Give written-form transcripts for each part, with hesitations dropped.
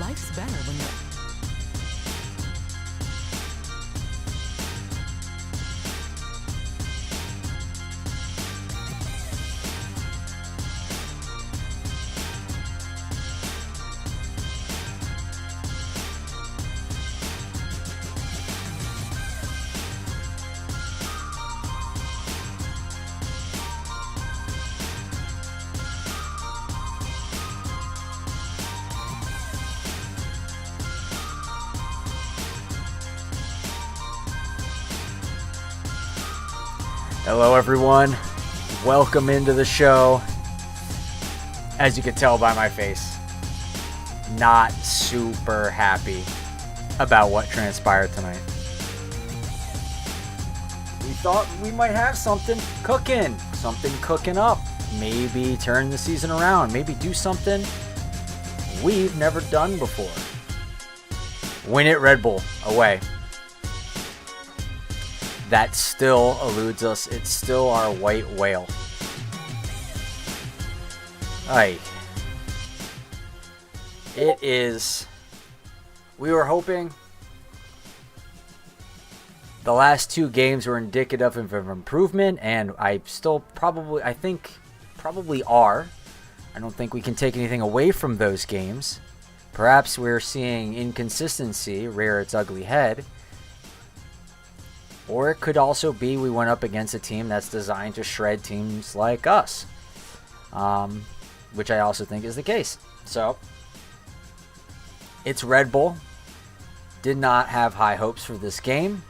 Life's better when you're... Hello everyone, welcome into the show. As you can tell by my face, not super happy about what transpired tonight. We thought we might have something cooking up. Maybe turn the season around, maybe do something we've never done before. Win it Red Bull away. That still eludes us. It's still our white whale. Aye. It is. We were hoping the last two games were indicative of improvement, and I think probably are. I don't think we can take anything away from those games. Perhaps we're seeing inconsistency rear its ugly head. Or it could also be we went up against a team that's designed to shred teams like us, which I also think is the case. So, it's Red Bull. Did not have high hopes for this game,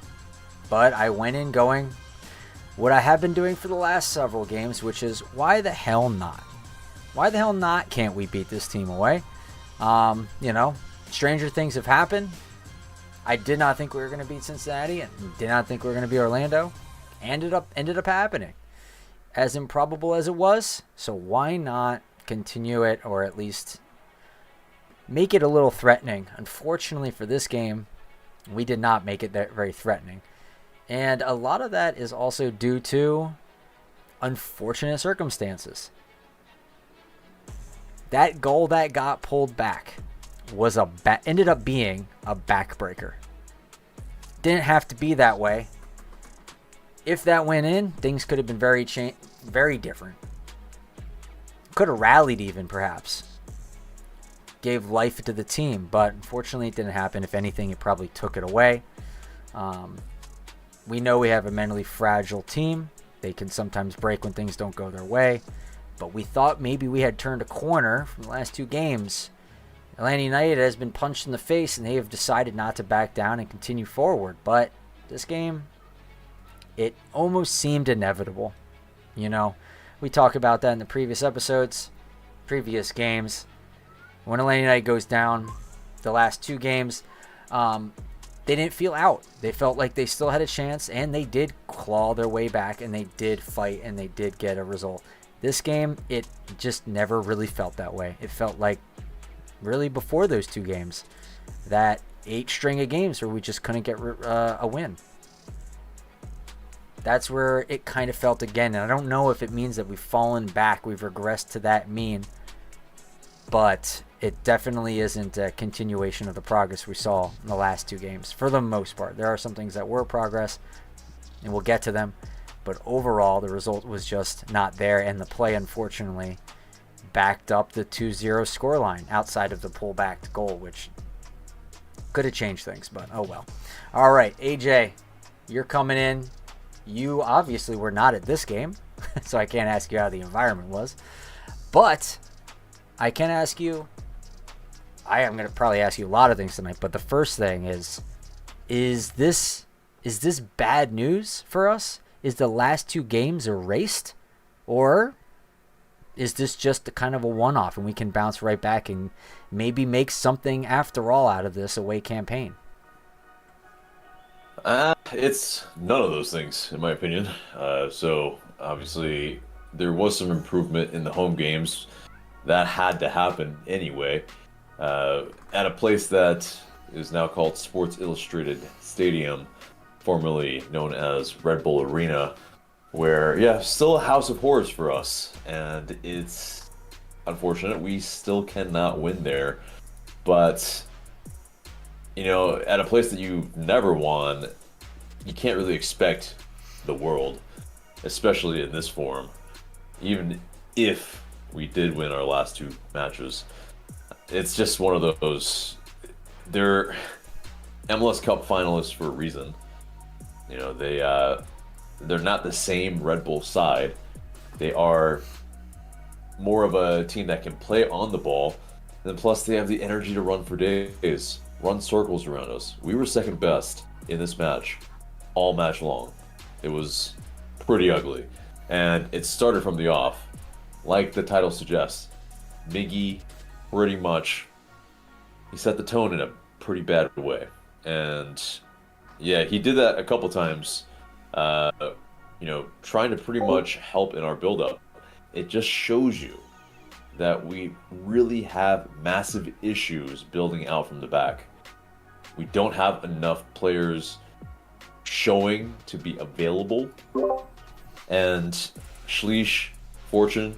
but I went in going what I have been doing for the last several games, which is why the hell not? Why the hell not can't we beat this team away? Stranger things have happened. I did not think we were going to beat Cincinnati and did not think we were going to beat Orlando. Ended up happening. As improbable as it was, so why not continue it or at least make it a little threatening? Unfortunately for this game, we did not make it that very threatening. And a lot of that is also due to unfortunate circumstances. That goal that got pulled back was ended up being a backbreaker. Didn't have to be that way. If that went in, things could have been very different. Could have rallied even, perhaps. Gave life to the team, but unfortunately it didn't happen. If anything, it probably took it away. We know we have a mentally fragile team. They can sometimes break when things don't go their way. But we thought maybe we had turned a corner from the last two games. Atlanta United has been punched in the face, and they have decided not to back down and continue forward. But this game, it almost seemed inevitable. We talked about that in the previous episodes, previous games. When Atlanta United goes down, the last two games, they didn't feel out. They felt like they still had a chance, and they did claw their way back, and they did fight, and they did get a result. This game, it just never really felt that way. It felt like really before those two games, that 8 string of games where we just couldn't get a win. That's where it kind of felt again. And I don't know if it means that we've fallen back, we've regressed to that mean, but it definitely isn't a continuation of the progress we saw in the last two games for the most part. There are some things that were progress, and we'll get to them, but overall the result was just not there, and the play, unfortunately, backed up the 2-0 scoreline outside of the pullback goal, which could have changed things, but oh well. All right, AJ, you're coming in. You obviously were not at this game, so I can't ask you how the environment was, but I can ask you, I am going to probably ask you a lot of things tonight, but the first thing is this bad news for us? Is the last two games erased, or is this just a kind of a one-off and we can bounce right back and maybe make something after all out of this away campaign? It's none of those things, in my opinion. So obviously there was some improvement in the home games. That had to happen anyway. At a place that is now called Sports Illustrated Stadium, formerly known as Red Bull Arena, where, yeah, still a house of horrors for us. And it's unfortunate we still cannot win there. But, at a place that you've never won, you can't really expect the world, especially in this form. Even if we did win our last two matches, it's just one of those. They're MLS Cup finalists for a reason. They're not the same Red Bull side. They are more of a team that can play on the ball, and plus they have the energy to run for days, run circles around us. We were second best in this match, all match long. It was pretty ugly, and it started from the off, like the title suggests. Miggy, pretty much, he set the tone in a pretty bad way, and yeah, he did that a couple times. Trying to pretty much help in our build-up. It just shows you that we really have massive issues building out from the back. We don't have enough players showing to be available. And Schleich, Fortune,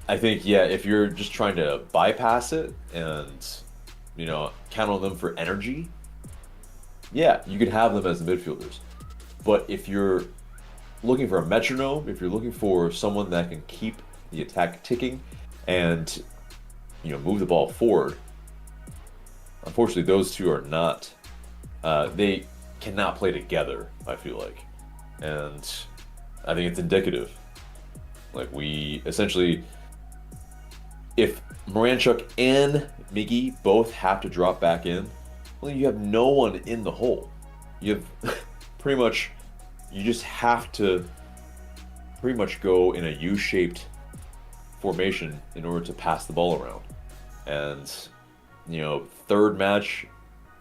I think, yeah, if you're just trying to bypass it and, count on them for energy, yeah, you could have them as the midfielders. But if you're looking for a metronome, if you're looking for someone that can keep the attack ticking and, move the ball forward, unfortunately, those two are not, they cannot play together, I feel like. And I think it's indicative. Like, we essentially, if Moranchuk and Miggy both have to drop back in, well, you have no one in the hole. You have pretty much, you just have to pretty much go in a U-shaped formation in order to pass the ball around. And, third match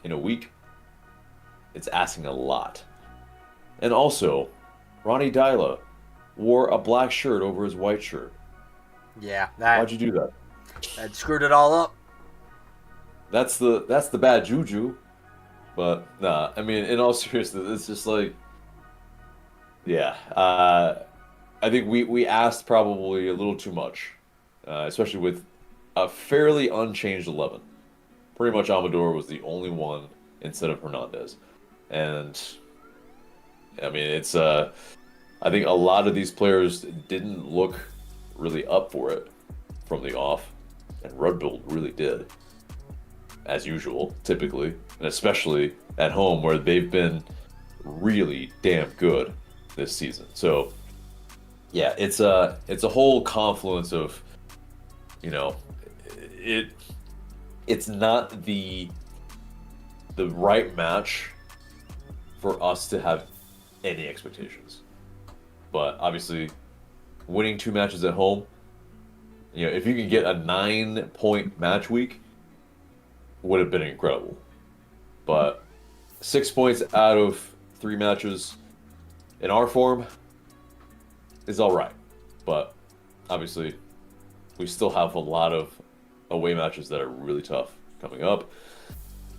in a week, it's asking a lot. And also, Ronnie Dyla wore a black shirt over his white shirt. Yeah, Why'd you do that? That screwed it all up. That's the bad juju. But nah, I mean, in all seriousness, it's just like, yeah. I think we asked probably a little too much, especially with a fairly unchanged 11. Pretty much Amador was the only one instead of Hernandez, and I mean, it's I think a lot of these players didn't look really up for it from the off, and Red Bull really did, as usual, typically, and especially at home where they've been really damn good this season. So yeah, it's a whole confluence of, it's not the right match for us to have any expectations. But obviously, winning 2 matches at home, if you can get a 9-point match week, would have been incredible. But 6 points out of 3 matches in our form is all right. But obviously, we still have a lot of away matches that are really tough coming up.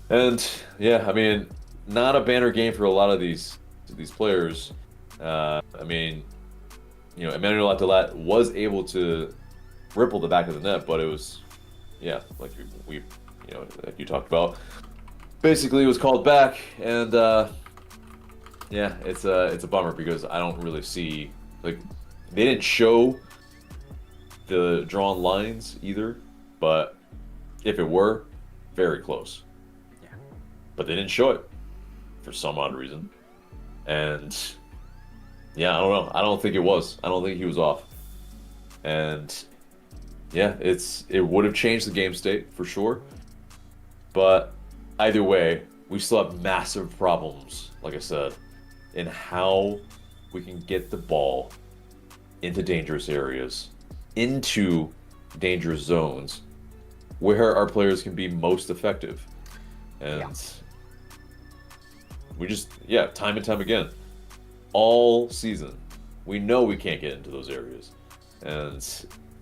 And yeah, I mean, not a banner game for a lot of these players. I mean, Emmanuel Atlutd was able to ripple the back of the net, but it was, yeah, like we like you talked about, basically it was called back, and yeah, it's a bummer because I don't really see, like, they didn't show the drawn lines either, but if it were, very close. Yeah. But they didn't show it for some odd reason. And yeah, I don't know. I don't think it was. I don't think he was off. And yeah, it would have changed the game state for sure. But either way, we still have massive problems, like I said, in how we can get the ball into dangerous areas, into dangerous zones, where our players can be most effective. And we just, time and time again, all season, we know we can't get into those areas. And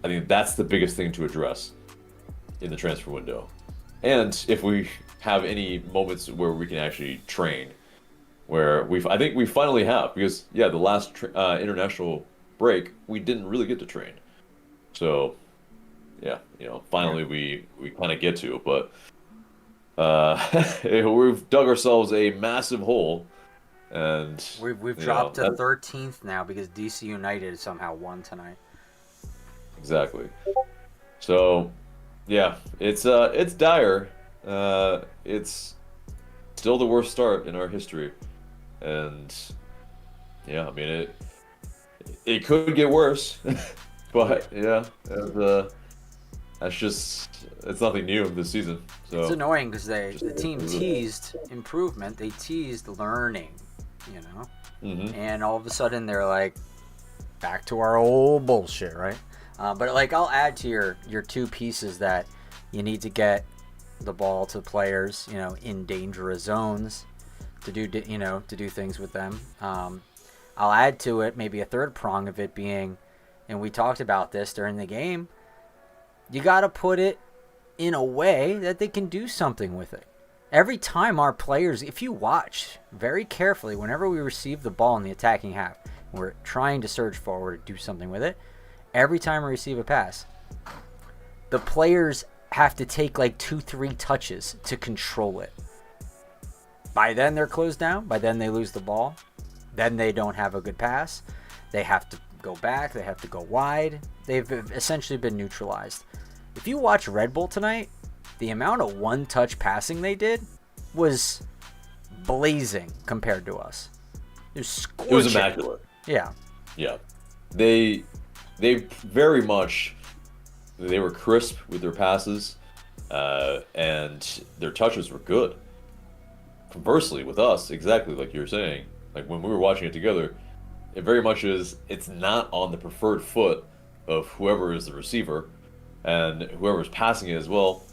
I think that's the biggest thing to address in the transfer window. And if we have any moments where we can actually train, where I think we finally have, because the last international break, we didn't really get to train. So yeah, finally we kind of get to. But we've dug ourselves a massive hole, and We've dropped to 13th now because DC United somehow won tonight. exactly. So, yeah, it's dire. It's still the worst start in our history, and yeah, I mean it could get worse, but yeah, it's nothing new this season. So It's annoying because the team teased improvement, they teased learning, and all of a sudden they're like back to our old bullshit, right? But like I'll add to your two pieces that you need to get the ball to players, in dangerous zones to do things with them. I'll add to it maybe a third prong of it being, and we talked about this during the game, you got to put it in a way that they can do something with it. Every time our players, if you watch very carefully, whenever we receive the ball in the attacking half, we're trying to surge forward, do something with it. Every time we receive a pass, the players have to take like 2-3 touches to control it. By then they're closed down. By then they lose the ball. Then they don't have a good pass. They have to go back. They have to go wide. They've essentially been neutralized. If you watch Red Bull tonight, the amount of one-touch passing they did was blazing compared to us. It was scorching. it was immaculate. Yeah. Yeah, they very much, they were crisp with their passes, and their touches were good. Conversely, with us, exactly like you were saying, like when we were watching it together, it very much is, it's not on the preferred foot of whoever is the receiver, and whoever's passing it as well.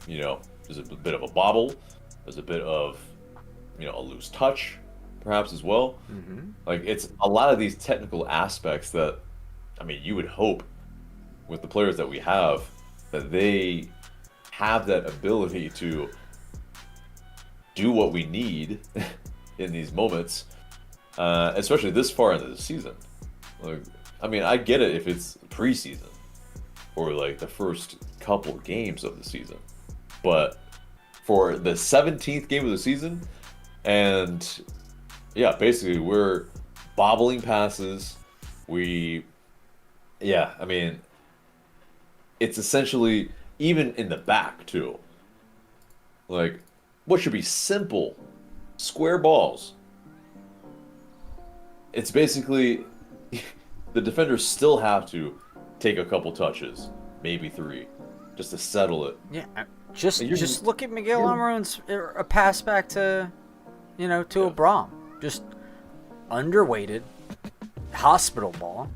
There's a bit of a bobble, there's a bit of, a loose touch, perhaps as well. Like it's a lot of these technical aspects that, I mean, you would hope with the players that we have that they have that ability to do what we need in these moments, especially this far into the season. Like, I mean, I get it if it's preseason or like the first couple games of the season, but for the 17th game of the season, and yeah, basically we're bobbling passes. I mean, it's essentially, even in the back too, like what should be simple square balls, it's basically the defenders still have to take a couple touches, maybe 3, just to settle it. Yeah, just look at Miguel Almiron's a pass back to a Brom. Just underweighted hospital ball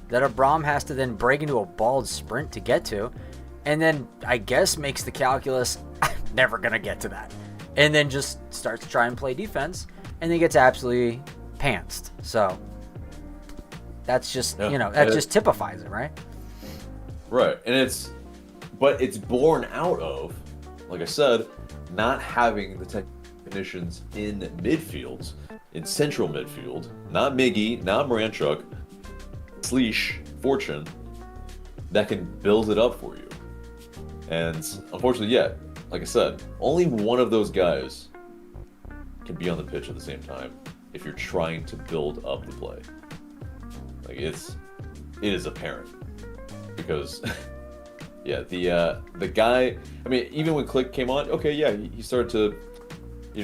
that a Brom has to then break into a bald sprint to get to, and then I guess makes the calculus, I'm never gonna get to that, and then just starts to try and play defense, and then gets absolutely pantsed. So that's just that just typifies it, right? Right, and it's born out of, like I said, not having the technicians in midfields, in central midfield, not Miggy, not Moranchuk, Sleesh, Fortune, that can build it up for you. And unfortunately, yeah, like I said, only one of those guys can be on the pitch at the same time if you're trying to build up the play. Like it is apparent, because yeah, the guy, I mean, even when Click came on, okay, yeah, he started to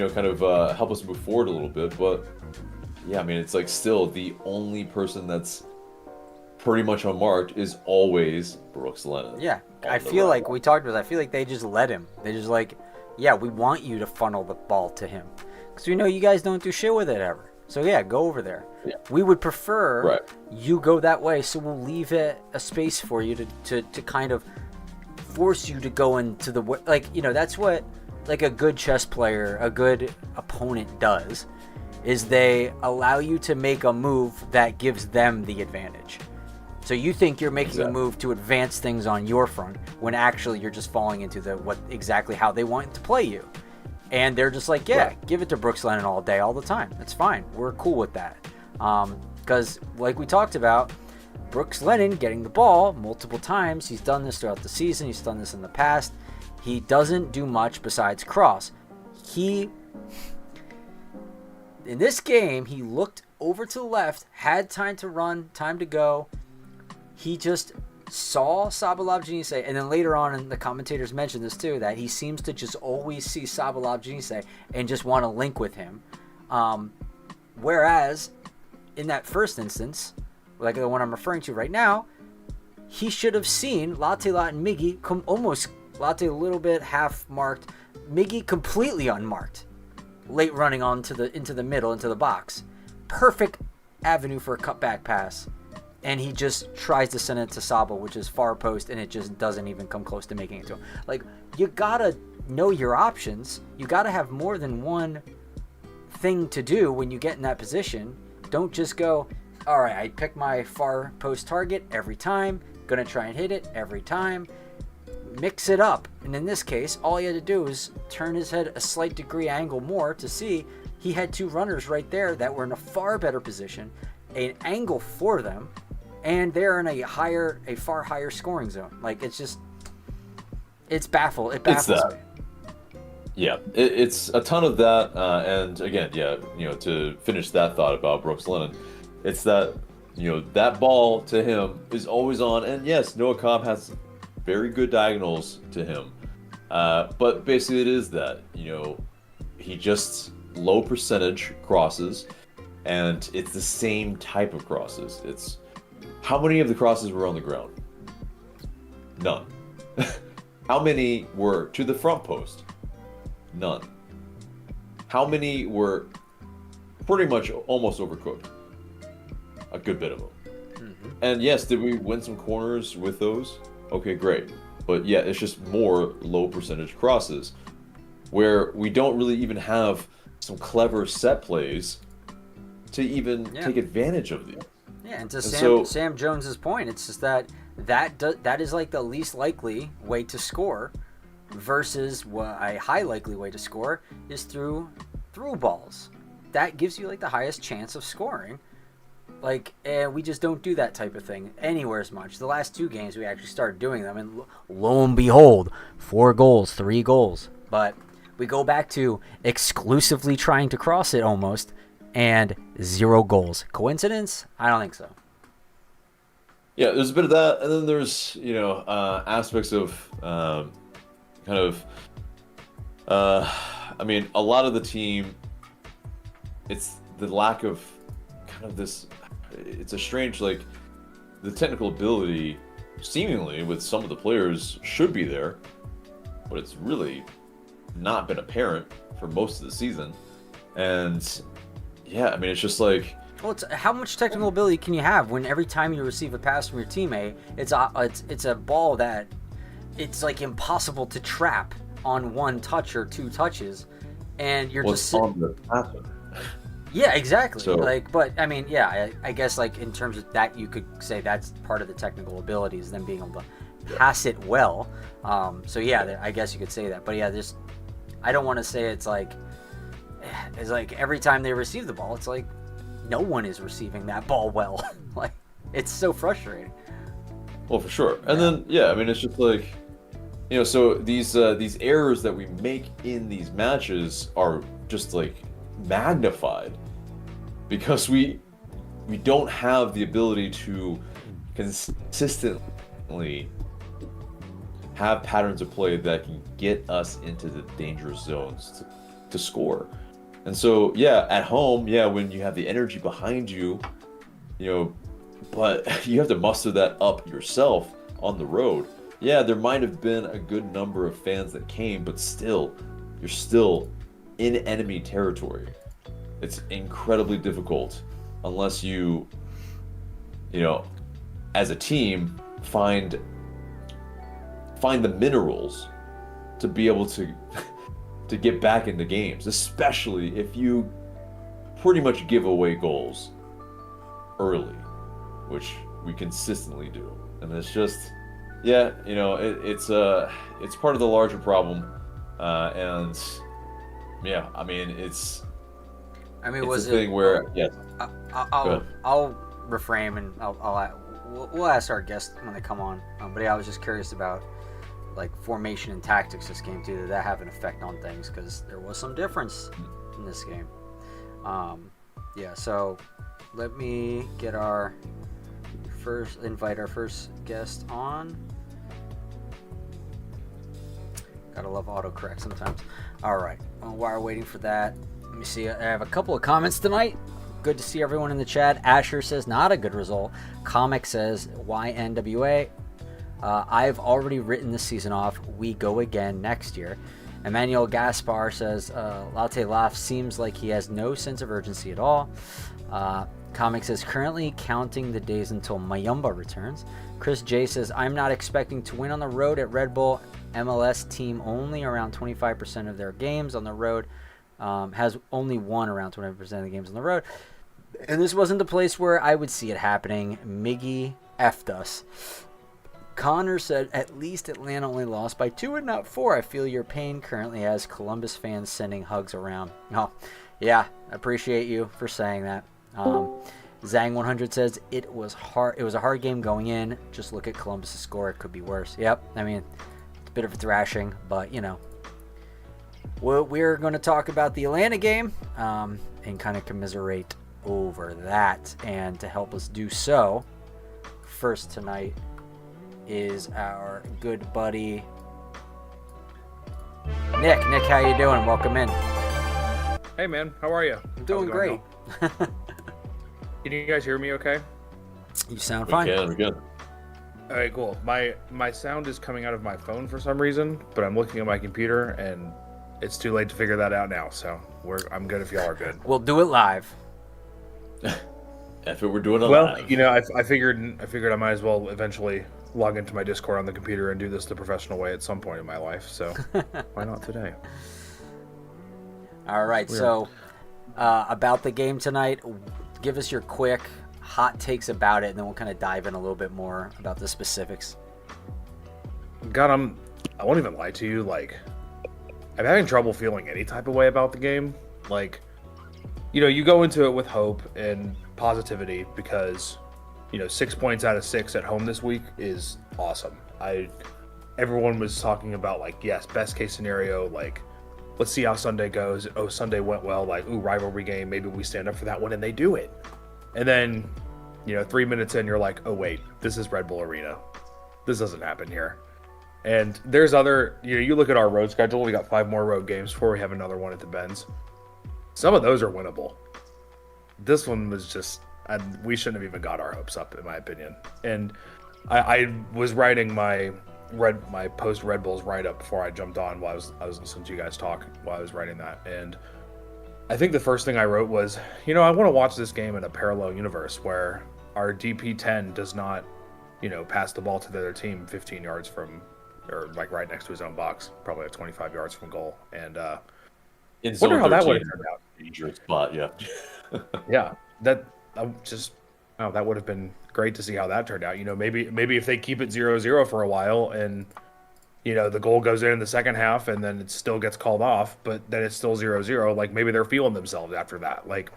kind of help us move forward a little bit, but yeah, I mean, it's like still the only person that's pretty much unmarked is always Brooks Lennon. Yeah, I feel like we talked about it. I feel like they just let him. They just like, yeah, we want you to funnel the ball to him because we know you guys don't do shit with it ever. So yeah, go over there. Yeah. We would prefer you go that way, so we'll leave a space for you to kind of force you to go into the, like, that's what like a good chess player, a good opponent does, is they allow you to make a move that gives them the advantage. So you think you're making a move to advance things on your front, when actually you're just falling into exactly how they want to play you. And they're just like, yeah, give it to Brooks Lennon all day, all the time. That's fine. We're cool with that. Because like we talked about, Brooks Lennon getting the ball multiple times. He's done this throughout the season. He's done this in the past. He doesn't do much besides cross. In this game, he looked over to the left, had time to run, time to go. He just saw Sabalab Janise, and then later on, and the commentators mentioned this too, that he seems to just always see Sabalab Janise and just want to link with him. Whereas, in that first instance, like the one I'm referring to right now, he should have seen Latela and Miggy almost, Latte a little bit half-marked, Miggy completely unmarked, late running into the middle, into the box. Perfect avenue for a cutback pass. And he just tries to send it to Sabo, which is far post, and it just doesn't even come close to making it to him. Like, you gotta know your options. You gotta have more than one thing to do when you get in that position. Don't just go, all right, I pick my far post target every time, gonna try and hit it every time. Mix it up. And in this case, all he had to do was turn his head a slight degree angle more to see he had two runners right there that were in a far better position, an angle for them, and they're in a far higher scoring zone. Like, it's baffled. It baffles me. Yeah, it's a ton of that. And again, yeah, to finish that thought about Brooks Lennon, it's that, that ball to him is always on. And yes, Noah Cobb has very good diagonals to him. But basically it is that, he just low percentage crosses, and it's the same type of crosses. It's how many of the crosses were on the ground? None. How many were to the front post? None. How many were pretty much almost overcooked? A good bit of them. Mm-hmm. And yes, did we win some corners with those? Okay, great. But yeah, it's just more low percentage crosses where we don't really even have some clever set plays to even take advantage of these. Yeah, and to Sam Jones's point, it's just that is like the least likely way to score, versus a high likely way to score is through balls. That gives you like the highest chance of scoring. Like, we just don't do that type of thing anywhere as much. The last two games we actually started doing them, and lo and behold, 4 goals, 3 goals. But we go back to exclusively trying to cross it almost, and 0 goals. Coincidence? I don't think so. Yeah, there's a bit of that, and then there's aspects of a lot of the team. It's the lack of kind of this. It's a strange, like, the technical ability seemingly with some of the players should be there, but it's really not been apparent for most of the season. And yeah, I mean, it's just like, well, how much technical ability can you have when every time you receive a pass from your teammate, it's a ball that it's like impossible to trap on 1 touch or 2 touches, and you're just on the pattern. Yeah, exactly. So, but I mean, yeah, I guess like in terms of that, you could say that's part of the technical ability is them being able to pass it well. So yeah, I guess you could say that. But yeah, I don't want to say it's like every time they receive the ball, it's like no one is receiving that ball well. Like, it's so frustrating. Well, for sure. And then I mean, it's just like, so these errors that we make in these matches are just like magnified because we don't have the ability to consistently have patterns of play that can get us into the dangerous zones to score. And so at home, when you have the energy behind you, but you have to muster that up yourself on the road. Yeah, there might have been a good number of fans that came, but still, you're still in enemy territory. It's incredibly difficult unless you as a team find the minerals to be able to get back into games, especially if you pretty much give away goals early, which we consistently do. And it's just it's part of the larger problem, and I mean, it's was a thing where I'll reframe and I'll we'll ask our guests when they come on. But yeah, I was just curious about like formation and tactics this game too. Did that have an effect on things? Because there was some difference in this game. Yeah. So let me get invite our first guest on. Gotta love autocorrect sometimes. All right. Well, while we're waiting for that, let me see. I have a couple of comments tonight. Good to see everyone in the chat. Asher says, not a good result. Comic says, YNWA. I've already written this season off. We go again next year. Emmanuel Gaspar says, Latte Laugh seems like he has no sense of urgency at all. Comic says, currently counting the days until Mayumba returns. Chris J says, I'm not expecting to win on the road at Red Bull. MLS team only around 25% of their games on the road. Has only won around 25% of the games on the road. And this wasn't the place where I would see it happening. Miggy effed us. Connor said, at least Atlanta only lost by 2 and not 4. I feel your pain currently has Columbus fans sending hugs around. Oh, yeah, appreciate you for saying that. Zang100 says, it was hard. It was a hard game going in. Just look at Columbus' score. It could be worse. Yep, I mean, it's a bit of a thrashing, but, you know. We're going to talk about the Atlanta game and kind of commiserate over that. And to help us do so, first tonight is our good buddy Nick. Nick, how you doing? Welcome in. Hey man, how are you? I'm doing great. Can you guys hear me okay? You sound fine. We can. All right, cool. My sound is coming out of my phone for some reason, but I'm looking at my computer and it's too late to figure that out now. So I'm good if y'all are good. We'll do it live. If it were doing it Well, live. you know, I figured I might as well eventually log into my Discord on the computer and do this the professional way at some point in my life. So why not today? All right. So about the game tonight, give us your quick hot takes about it, and then we'll kind of dive in a little bit more about the specifics. God, I won't even lie to you. Like, I'm having trouble feeling any type of way about the game. Like, you know, you go into it with hope and positivity because, you know, 6 points out of 6 at home this week is awesome. Everyone was talking about, like, yes, best case scenario, like, let's see how Sunday goes. Oh, Sunday went well. Like, ooh, rivalry game. Maybe we stand up for that one, and they do it. And then, you know, 3 minutes in, you're like, oh, wait, this is Red Bull Arena. This doesn't happen here. And there's other, you know, you look at our road schedule, we got 5 more road games before we have another one at the Benz. Some of those are winnable. This one was just, we shouldn't have even got our hopes up, in my opinion. And I was writing my post Red Bulls write-up before I jumped on while I was listening to you guys talk while I was writing that. And I think the first thing I wrote was, you know, I want to watch this game in a parallel universe where our DP10 does not, you know, pass the ball to the other team 15 yards from, or like right next to his own box, probably like 25 yards from goal. And In wonder how that would zone have turned out. 13, dangerous spot, yeah. Yeah, that would have been great to see how that turned out. You know, maybe if they keep it 0-0 for a while and, you know, the goal goes in the second half and then it still gets called off, but then it's still 0-0, like maybe they're feeling themselves after that. Like,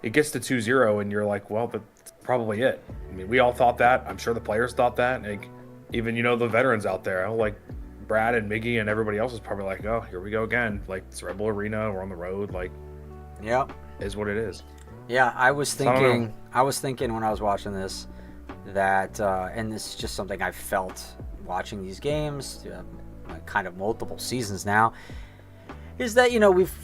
it gets to 2-0 and you're like, well, that's probably it. I mean, we all thought that. I'm sure the players thought that. Like, even, you know, the veterans out there, like Brad and Miggy and everybody else is probably like, oh, here we go again. Like, it's Red Bull Arena, we're on the road. Like, Yep. is what it is. Yeah, I was So I don't thinking. know. I was thinking when I was watching this that, and this is just something I felt watching these games, kind of multiple seasons now, is that, you know, we've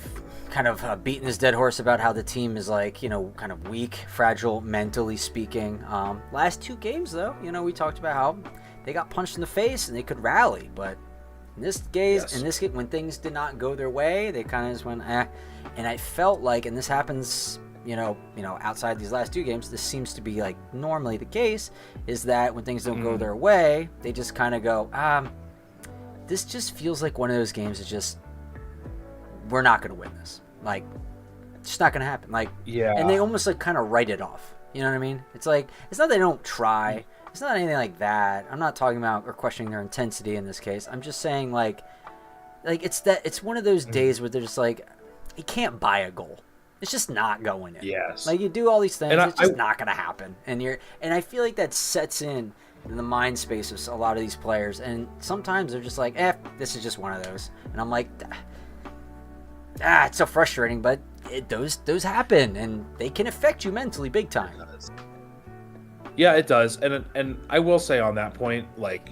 kind of beaten this dead horse about how the team is, like, you know, kind of weak, fragile, mentally speaking. Last 2 games, though, you know, we talked about how they got punched in the face and they could rally, but in this game, when things did not go their way, they kind of just went, eh. And I felt like, and this happens, you know, outside these last 2 games, this seems to be like normally the case, is that when things don't go their way, they just kind of go, this just feels like one of those games that just, we're not going to win this. Like, it's just not going to happen. Like, Yeah. and they almost like kind of write it off. You know what I mean? It's like, it's not they don't try. It's not anything like that. I'm not talking about or questioning their intensity in this case. I'm just saying, like it's one of those days where they're just like, you can't buy a goal. It's just not going in. Yes. Like, you do all these things, And it's just not going to happen. And I feel like that sets in the mind space of a lot of these players. And sometimes they're just like, this is just one of those. And I'm like, it's so frustrating, but those happen, and they can affect you mentally big time. Yeah, it does. And I will say on that point, like,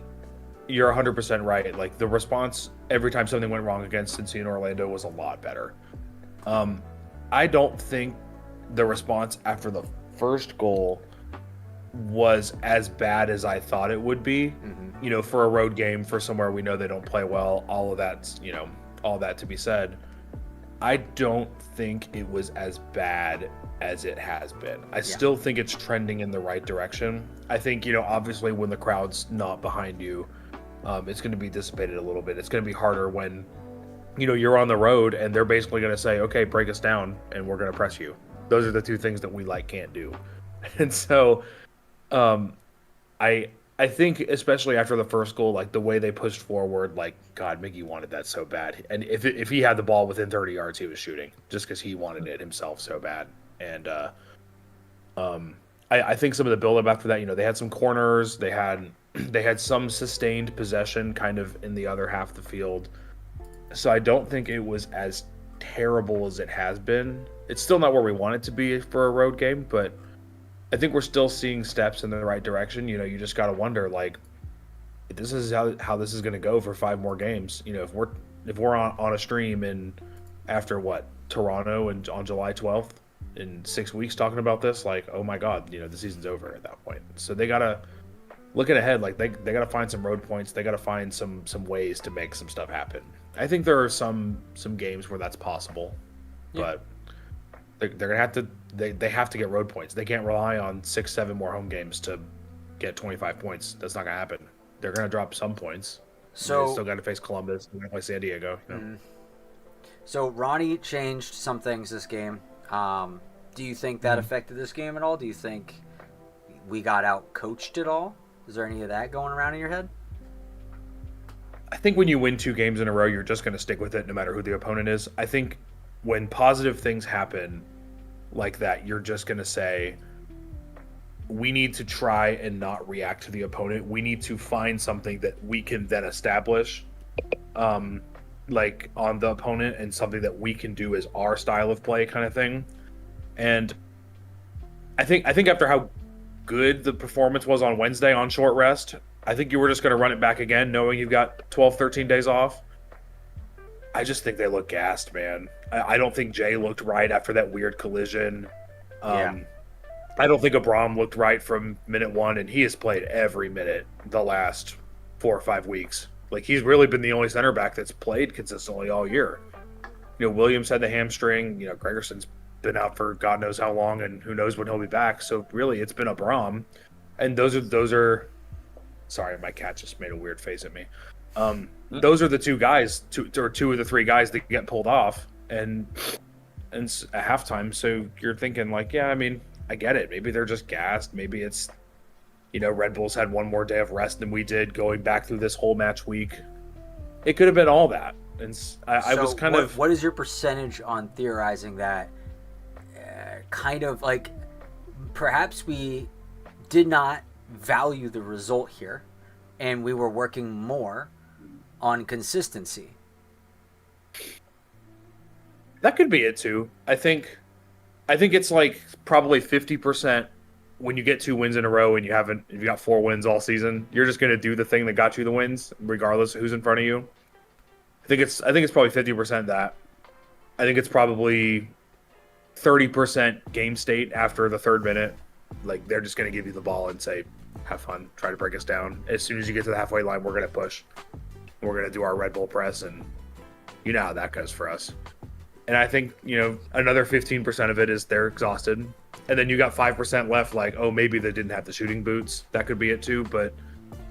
you're 100% right. Like, the response every time something went wrong against Cincy and Orlando was a lot better. I don't think the response after the first goal was as bad as I thought it would be. Mm-hmm. You know, for a road game, for somewhere we know they don't play well, all of that's, you know, all that to be said. I don't think it was as bad as it has been. I still think it's trending in the right direction. I think, you know, obviously when the crowd's not behind you, it's going to be dissipated a little bit. It's going to be harder when, you know, you're on the road and they're basically going to say, okay, break us down and we're going to press you. Those are the two things that we can't do. And so I think especially after the first goal, like the way they pushed forward, like, God, Miggy wanted that so bad. And if he had the ball within 30 yards, he was shooting just because he wanted it himself so bad. And I think some of the buildup after that, you know, they had some corners, they had some sustained possession kind of in the other half of the field. So I don't think it was as terrible as it has been. It's still not where we want it to be for a road game, but I think we're still seeing steps in the right direction. You know, you just got to wonder, like, if this is how this is going to go for 5 more games. You know, if we're on a stream in after Toronto and on July 12th in 6 weeks talking about this, like, oh my God, you know, the season's over at that point. So they got to looking ahead, like they got to find some road points. They got to find some ways to make some stuff happen. I think there are some games where that's possible, but they're gonna have to. They have to get road points. They can't rely on 6-7 more home games to get 25 points. That's not gonna happen. They're gonna drop some points. So they still got to face Columbus. They're gonna play San Diego. You know? So Ronnie changed some things this game. Do you think that affected this game at all? Do you think we got out coached at all? Is there any of that going around in your head? I think when you win 2 games in a row, you're just going to stick with it no matter who the opponent is. I think when positive things happen like that, you're just going to say, we need to try and not react to the opponent. We need to find something that we can then establish like on the opponent and something that we can do as our style of play kind of thing. And I think after how good the performance was on Wednesday on short rest, I think you were just going to run it back again, knowing you've got 12, 13 days off. I just think they look gassed, man. I don't think Jay looked right after that weird collision. I don't think Abram looked right from minute 1, and he has played every minute the last 4 or 5 weeks. Like, he's really been the only center back that's played consistently all year. You know, Williams had the hamstring. You know, Gregerson's been out for God knows how long, and who knows when he'll be back. So really, it's been Abram, and those are. Sorry, my cat just made a weird face at me. Those are the 2 guys, two of the 3 guys that get pulled off, and at halftime. So you're thinking like, yeah, I mean, I get it. Maybe they're just gassed. Maybe it's, you know, Red Bulls had one more day of rest than we did going back through this whole match week. It could have been all that. And I was kind of. What is your percentage on theorizing that? Kind of like, perhaps we did not value the result here, and we were working more on consistency. That could be it too. I think it's like probably 50% when you get 2 wins in a row and if you got 4 wins all season, you're just gonna do the thing that got you the wins, regardless of who's in front of you. I think it's probably 50% that. I think it's probably 30% game state after the 3rd minute. Like, they're just gonna give you the ball and say, have fun, try to break us down. As soon as you get to the halfway line, we're gonna push. We're gonna do our Red Bull press, and you know how that goes for us. And I think, you know, another 15% of it is they're exhausted. And then you got 5% left, like, oh, maybe they didn't have the shooting boots. That could be it too, but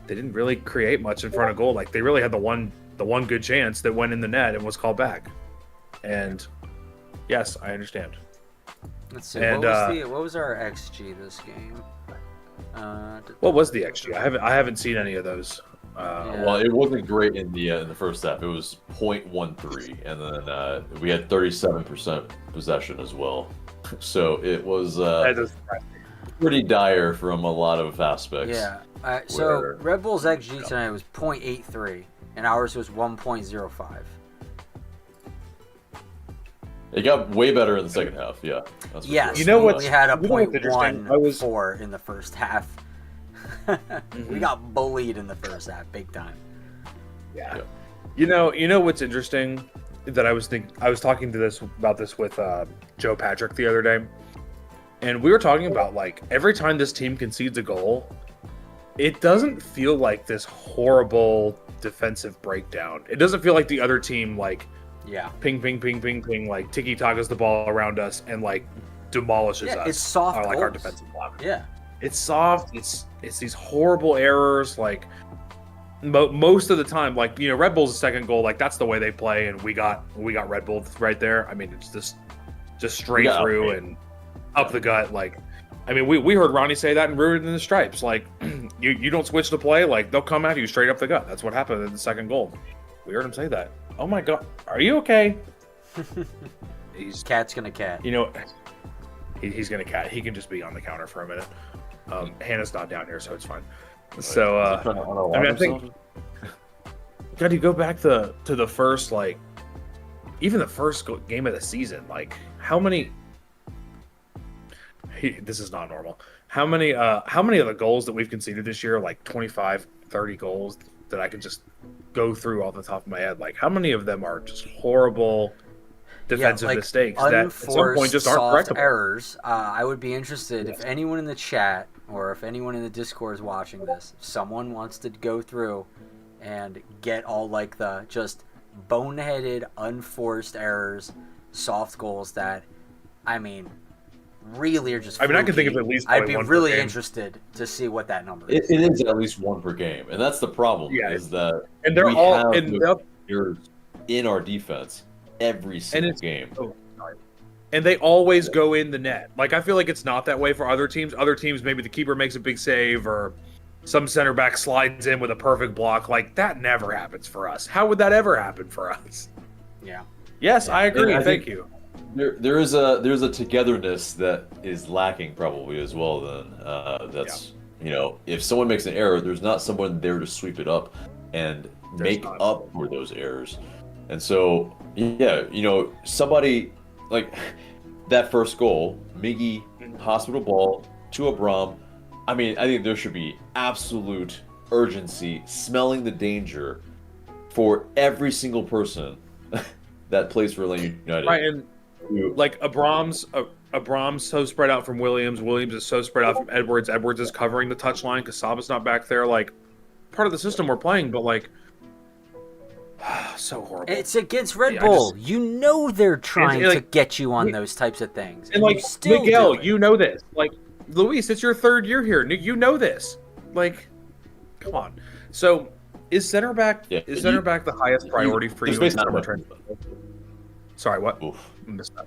they didn't really create much in front of goal. Like, they really had the one good chance that went in the net and was called back. And yes, I understand. Let's see. And, what was our XG this game? What was the XG? I haven't seen any of those. Well, it wasn't great in the first half. It was 0.13, and then we had 37% possession as well. So it was pretty dire from a lot of aspects. Yeah. So Red Bull's XG tonight was 0.83, and ours was 1.05. It got way better in the second half. Yeah. That's for Yes. sure. You know what? We had a you know what's interesting? 0.14 in the first half. We got bullied in the first half, big time. Yeah. You know what's interesting that I was talking about this with Joe Patrick the other day, and we were talking about like every time this team concedes a goal, it doesn't feel like this horrible defensive breakdown. It doesn't feel like the other team like ping like tiki takas the ball around us and like demolishes us. It's soft like goals. our defensive block. Yeah. It's soft. It's these horrible errors. Like most of the time, like Red Bull's second goal, like that's the way they play, and we got Red Bull right there. I mean, it's just straight through and up the gut. Like, I mean, we heard Ronnie say that in Rooted in the Stripes. Like, you don't switch the play, like they'll come at you straight up the gut. That's what happened in the second goal. We heard him say that. Oh my God, are you okay? Cat's gonna cat. He's gonna cat. He can just be on the counter for a minute. Hannah's not down here, so it's fine. So, I think, God, you go back to the first, like, even the first game of the season, like, how many, this is not normal. How many of the goals that we've conceded this year, like 25, 30 goals that I can just go through off the top of my head, like, how many of them are just horrible defensive mistakes that at some point just aren't correctable? Errors. I would be interested if anyone in the chat or if anyone in the Discord is watching this, if someone wants to go through and get all like the just boneheaded, unforced errors, soft goals that, I mean, really are just. I mean, I can think of at least. I'd be really interested to see what that number is. It is at least one per game, and that's the problem. Yeah, is that and they're all in our defense every single game. And they always go in the net. Like, I feel like it's not that way for other teams. Other teams, maybe the keeper makes a big save or some center back slides in with a perfect block. Like, that never happens for us. How would that ever happen for us? Yeah. Yes, I agree. Thank you. There is a togetherness that is lacking probably as well. Then that's if someone makes an error, there's not someone there to sweep it up and make up for those errors. And so somebody like that first goal, Miggy hospital ball to Abram. I mean, I think there should be absolute urgency, smelling the danger for every single person that plays for Atlanta United. Right, and like Abram's so spread out from Williams. Williams is so spread out from Edwards. Edwards is covering the touchline because Saba's not back there. Like, part of the system we're playing, but like, so horrible. It's against Red Bull. They're trying to get you on those types of things. And like, Miguel, you know this. Like, Luis, it's your third year here. You know this. Like, come on. So, is center back back the highest priority for you in summer transfer? Sorry, what? Oof. I missed that.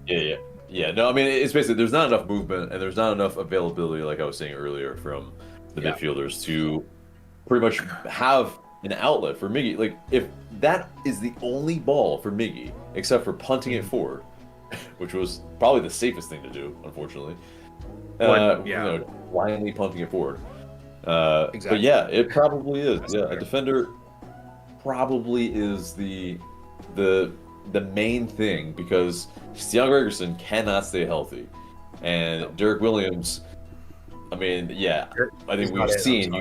Yeah. No, I mean, it's basically there's not enough movement and there's not enough availability, like I was saying earlier, from the midfielders to pretty much have an outlet for Miggy. Like, if that is the only ball for Miggy, except for punting it forward, which was probably the safest thing to do, unfortunately. Blindly punting it forward. Exactly. But yeah, it probably is. Yeah, a defender probably is the main thing because Stian Gregerson cannot stay healthy, and Derek Williams. I mean, I think we've seen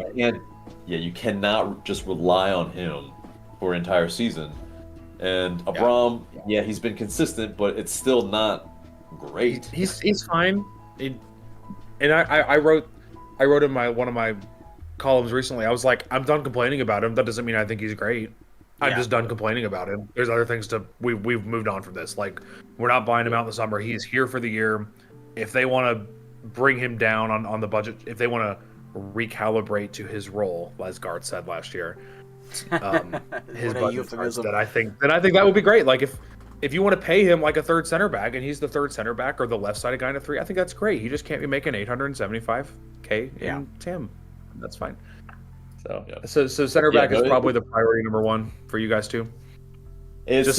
you cannot just rely on him for an entire season. And Abram, he's been consistent, but it's still not great. He's fine. And I wrote in one of my columns recently. I was like, I'm done complaining about him. That doesn't mean I think he's great. I'm just done complaining about him. There's other things we've moved on from this. Like, we're not buying him out in the summer. He's here for the year. If they want to bring him down on the budget, if they want to recalibrate to his role, as Garth said last year, his budget, then I think that would be great. Like, if you want to pay him like a third center back and he's the third center back or the left sided guy in a three, I think that's great. He just can't be making $875K in Tim. That's fine. So center back is probably the priority number one for you guys too. It's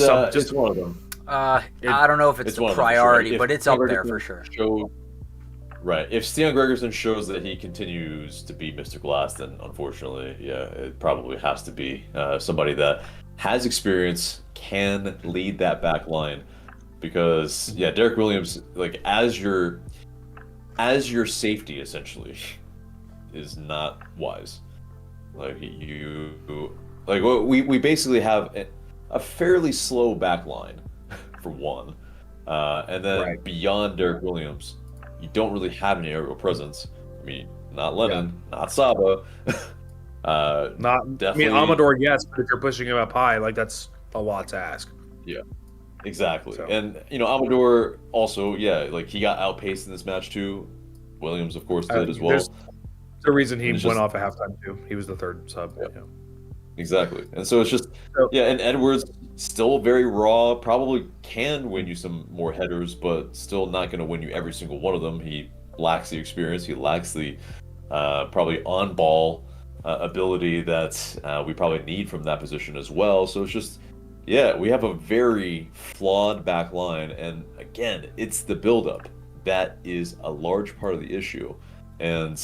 one of them. I don't know if it's the priority, sure. But it's up there for sure. Right. If Stian Gregerson shows that he continues to be Mr. Glass, then unfortunately, yeah, it probably has to be somebody that has experience, can lead that back line. Because yeah, Derek Williams, like as your safety essentially, is not wise. Like we basically have a fairly slow back line for one, and then beyond Derek Williams, you don't really have any aerial presence. I mean, not Lennon, not Saba, not definitely. I mean, Amador, yes, but if you're pushing him up high, like that's a lot to ask. Yeah, exactly. So. And Amador also, yeah, like he got outpaced in this match too. Williams, of course, did as well. There's the reason he went off at halftime too. He was the third sub. Yeah. Exactly. And so it's just and Edwards still very raw, probably can win you some more headers, but still not going to win you every single one of them. He lacks the experience. He lacks the probably on-ball ability that we probably need from that position as well. So it's just, we have a very flawed back line. And again, it's the buildup. That is a large part of the issue. And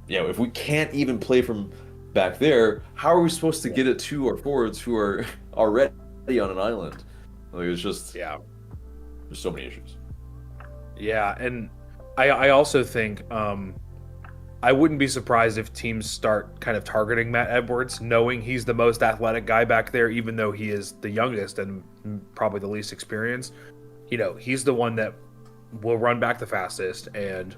if we can't even play from back there, how are we supposed to get it to our forwards who are already on an island? Like it's just there's so many issues. Yeah, and I also think I wouldn't be surprised if teams start kind of targeting Matt Edwards, knowing he's the most athletic guy back there, even though he is the youngest and probably the least experienced. He's the one that will run back the fastest, and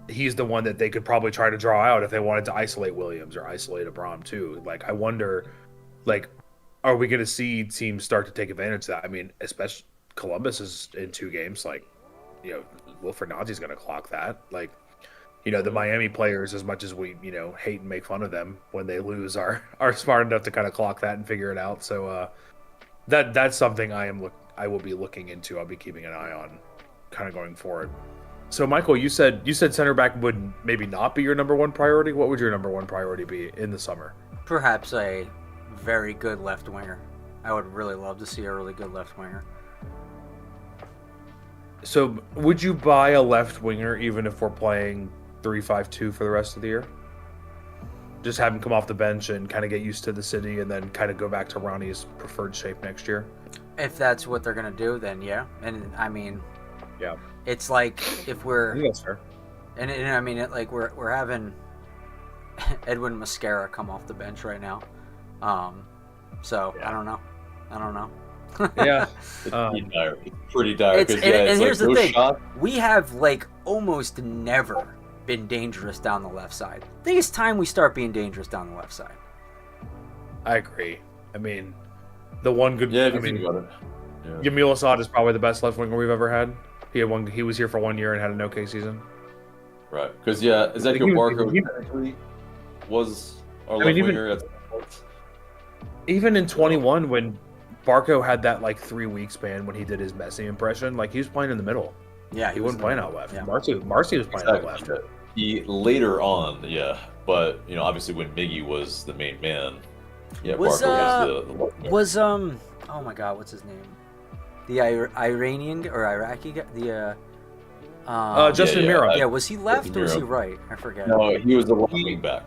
he's the one that they could probably try to draw out if they wanted to isolate Williams or isolate Abram too. Like, I wonder, are we going to see teams start to take advantage of that? I mean, especially Columbus is in 2 games. Wilfred Nazi's going to clock that. The Miami players, as much as we, hate and make fun of them when they lose, are smart enough to kind of clock that and figure it out. So that's something I will be looking into. I'll be keeping an eye on kind of going forward. So, Michael, you said center back would maybe not be your number one priority. What would your number one priority be in the summer? Perhaps a very good left winger. I would really love to see a really good left winger. So, would you buy a left winger even if we're playing 3-5-2 for the rest of the year? Just have him come off the bench and kind of get used to the city and then kind of go back to Ronnie's preferred shape next year? If that's what they're going to do, then yeah. And, I mean... Yeah. It's like if we're... I think that's fair. And I mean, we're having Edwin Mascara come off the bench right now. So, I don't know. Yeah. It's pretty dire. And here's the thing. We have, almost never been dangerous down the left side. I think it's time we start being dangerous down the left side. I agree. I mean, the one good... Yeah, if you think about it. Yeah. Yamil Assad is probably the best left winger we've ever had. He was here for 1 year and had an okay season. Right, because Ezekiel Barco technically was our left winger. Even in 21, when Barco had that 3-week span when he did his Messi impression, he was playing in the middle. Yeah, he wasn't playing out left. Yeah. Marcy was playing out left. He later on, but obviously when Miggy was the main man, Barco was the oh my God, what's his name? The Iranian or Iraqi guy, Justin Miro. Yeah, was he left or was he right? I forget. No, he was the wing back.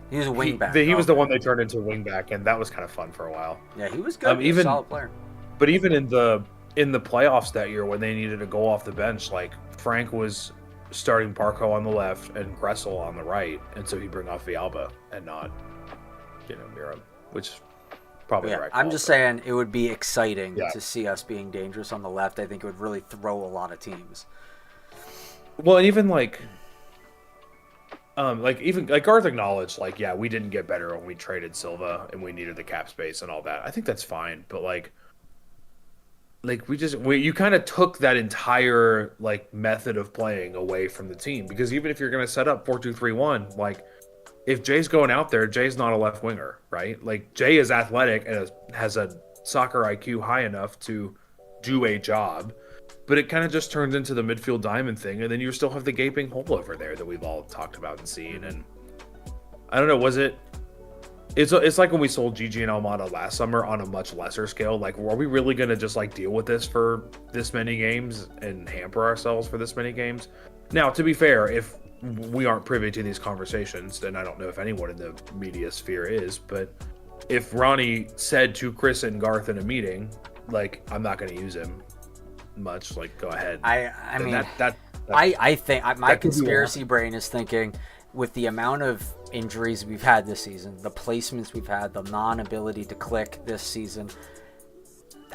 He was a wing back. He was the one they turned into wing back, and that was kind of fun for a while. Yeah, he was good. He was a solid player. But even in the playoffs that year, when they needed to go off the bench, Frank was starting Barco on the left and Gressel on the right, and so he'd bring off Villalba and not, Miro, which. Probably right. I'm just saying it would be exciting to see us being dangerous on the left. I think it would really throw a lot of teams. Well, and even Garth acknowledged, we didn't get better when we traded Silva and we needed the cap space and all that. I think that's fine, but you kind of took that entire method of playing away from the team, because even if you're going to set up 4-2-3-1, if Jay's going out there, Jay's not a left winger, right? Jay is athletic and has a soccer IQ high enough to do a job, but it kind of just turns into the midfield diamond thing, and then you still have the gaping hole over there that we've all talked about and seen. And I don't know, was it It's like when we sold GG and Almada last summer on a much lesser scale. Like, are we really gonna just like deal with this for this many games and hamper ourselves for this many games? Now, to be fair, if we aren't privy to these conversations, then I don't know if anyone in the media sphere is, but if Ronnie said to Chris and Garth in a meeting, like, I'm not going to use him much, like, go ahead. I mean, I think my conspiracy brain is thinking, with the amount of injuries we've had this season, the placements we've had, the non-ability to click this season,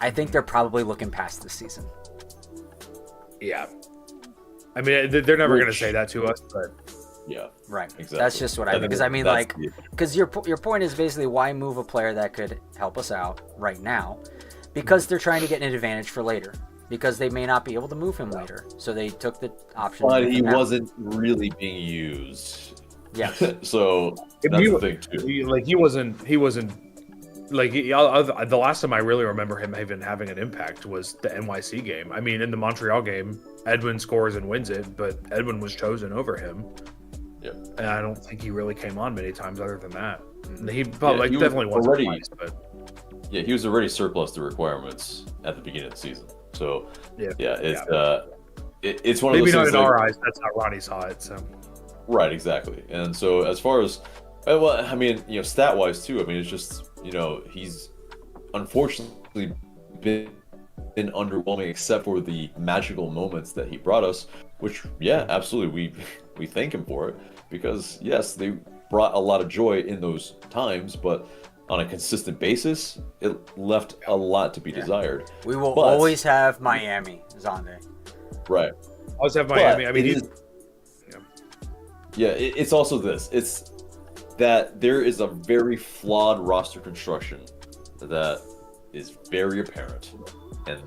I think they're probably looking past this season. Yeah. I mean, they're never going to say that to us, but... Yeah. Right. Exactly. That's just what I think. Because, I mean, like... Because your point is basically, why move a player that could help us out right now? Because they're trying to get an advantage for later. Because they may not be able to move him later. So they took the option. But he wasn't really being used. Yeah. So that's the thing too. He wasn't. Like, the last time I really remember him even having an impact was the NYC game. I mean, in the Montreal game, Edwin scores and wins it, but Edwin was chosen over him. Yep. And I don't think he really came on many times other than that. He definitely was already twice, but... Yeah, he was already surplus to requirements at the beginning of the season. So it's one of those things. Maybe not in our eyes. That's how Ronnie saw it. So right, exactly. And so as far as I mean, stat wise too. I mean, it's just he's unfortunately been underwhelming, except for the magical moments that he brought us. Which absolutely, we thank him for it, because yes, they brought a lot of joy in those times, but on a consistent basis, it left a lot to be desired. We will always have Miami, Zonde. Right. Always have Miami. I mean, it's also this. It's that there is a very flawed roster construction that is very apparent. And,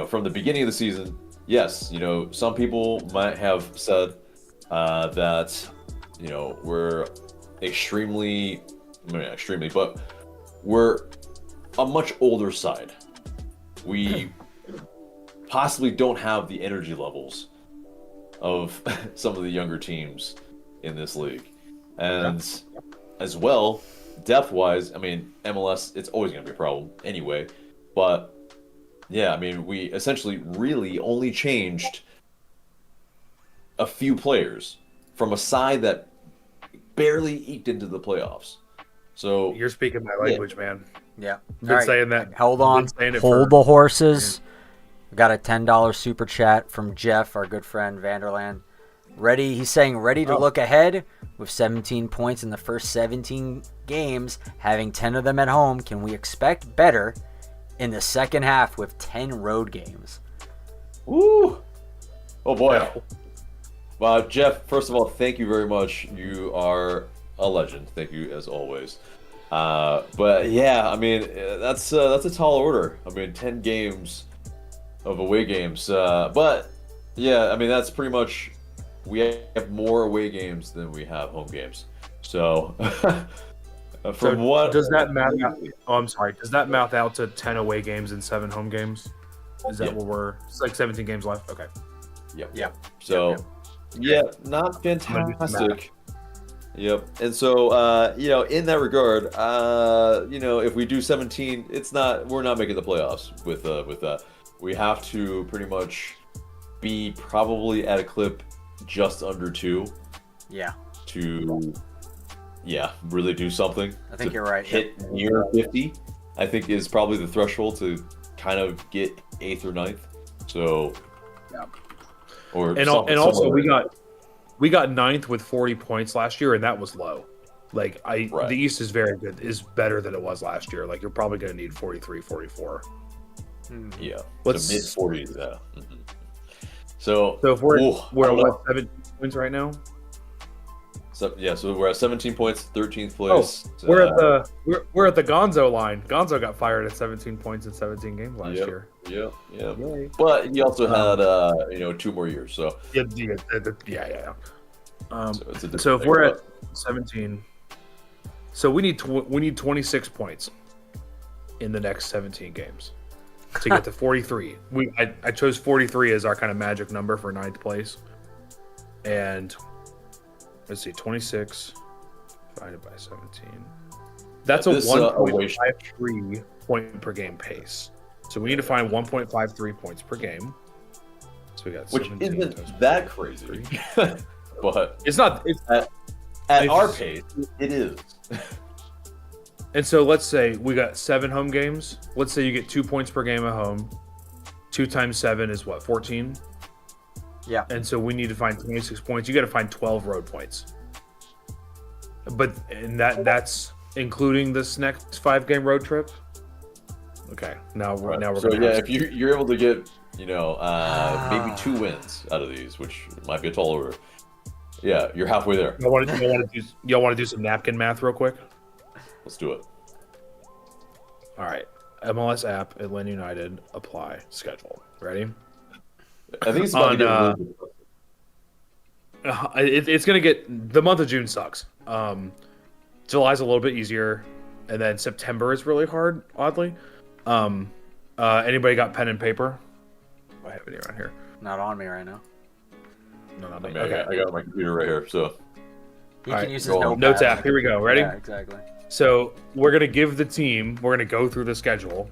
from the beginning of the season, yes, some people might have said that, we're but we're a much older side. We possibly don't have the energy levels of some of the younger teams in this league. And as well, depth-wise, I mean, MLS, it's always going to be a problem anyway. But, I mean, we essentially really only changed a few players from a side that barely eked into the playoffs. So you're speaking my language, man. Yeah. I've been saying that. Hold on. Hold the horses. We got a $10 super chat from Jeff, our good friend Vanderland. He's saying ready to look ahead with 17 points in the first 17 games, having 10 of them at home. Can we expect better in the second half with 10 road games? Woo! Oh boy. Well, Jeff, first of all, thank you very much. You are a legend. Thank you as always. But I mean, that's a tall order. I mean, 10 games of away games. But I mean, that's pretty much, we have more away games than we have home games. So does that math out? Oh, I'm sorry. Does that math out to 10 away games and 7 home games? Is that what it's like 17 games left? Okay. Yep. So not fantastic. Yep. And so, in that regard, if we do 17, we're not making the playoffs with that. We have to pretty much be probably at a clip just under 2. Yeah. To, really do something. I think you're right. Hit near 50, I think, is probably the threshold to kind of get 8th or 9th. So, also we got 9th with 40 points last year, and that was low. Like, the East is very good, is better than it was last year. Like, you're probably going to need 43, 44. Yeah, so mid-40s. Yeah. Mm-hmm. So if we're at 17 points right now. So we're at 17 points, 13th place. We're at the Gonzo line. Gonzo got fired at 17 points in 17 games last year. Yeah. But he also had 2 more years. So yeah. So if we're at 17, so we need 26 points in the next 17 games to get to 43. I chose 43 as our kind of magic number for 9th place, and let's see, 26 divided by 17. That's a This, 1.53 point per game pace. So we need to find 1.53 points per game. So we got which 17 isn't that crazy, but it's not. It's at our pace, it is. And so let's say we got 7 home games. Let's say you get 2 points per game at home. 2 times 7 is what, 14? Yeah. And so we need to find 26 points. You got to find 12 road points. And that's including this next 5-game road trip. Okay, now we're So gonna if you're able to get maybe 2 wins out of these, which might be a tall order. Yeah, you're halfway there. Y'all want to do some napkin math real quick? Let's do it. All right. MLS app, Atlanta United, apply, schedule. Ready? I think it's about to get a little bit. It's gonna get, the month of June sucks. July's a little bit easier, and then September is really hard. Oddly, anybody got pen and paper? I have it around here. Not on me right now. No, not I me. mean, Okay. I got my computer right here, so He All can right, use his go on. notepad. Notes app. Here we go. Ready? Yeah, exactly. So we're gonna give the team. We're gonna go through the schedule.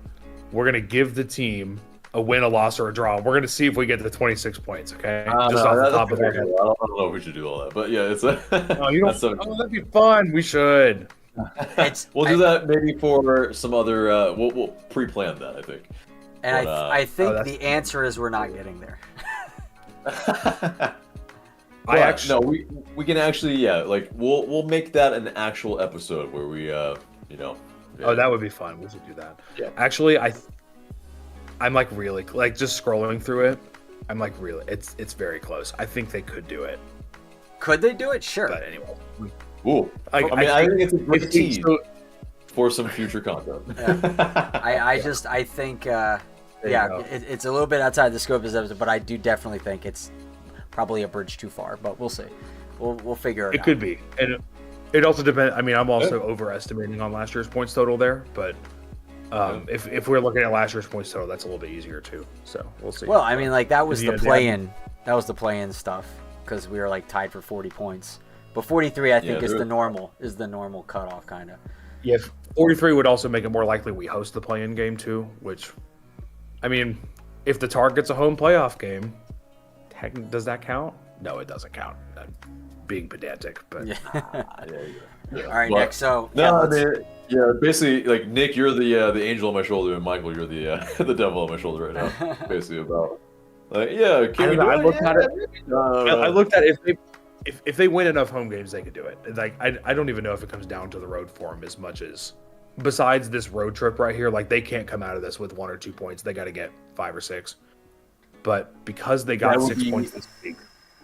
We're gonna give the team a win, a loss, or a draw. We're gonna see if we get to 26 points. Okay, off the top of our head. I don't know if we should do all that, but yeah, it's a. Oh, you don't. Oh, that'd be fun. We should. We'll do that maybe for some other. We'll pre-plan that, I think. And But, I think that's the answer is we're not getting there. No, we can actually we'll make that an actual episode where we Oh, that would be fun. We should do that. Yeah. Actually, I'm like really like just scrolling through it. I'm like really, it's very close. I think they could do it. Could they do it? Sure. But anyway, Ooh, I think it's a great tease for some future content. I think it's a little bit outside the scope of this episode, but I do definitely think it's probably a bridge too far. But we'll see. We'll figure it out. It could be, and it also depends. I mean, I'm also overestimating on last year's points total there, but if we're looking at last year's points total, that's a little bit easier too. So we'll see. Well, I mean, like that was the Yeah, play-in. That was the play-in stuff because we were like tied for 40 points. But 43, I think, is the normal cutoff kind of. Yeah, 43 would also make it more likely we host the play-in game too. Which, I mean, if the TARG gets a home playoff game, does that count? No, it doesn't count. I'm being pedantic, but Yeah. Yeah. All right, But- Nick. So Basically, like Nick, you're the angel on my shoulder, and Michael, you're the the devil on my shoulder right now. Basically about can we do I it? looked at it. No. I looked at if they win enough home games, they could do it. Like I don't even know if it comes down to the road for them as much as besides this road trip right here. Like they can't come out of this with 1 or 2 points. They got to get 5 or 6. But because they got That would 6 be- points this week,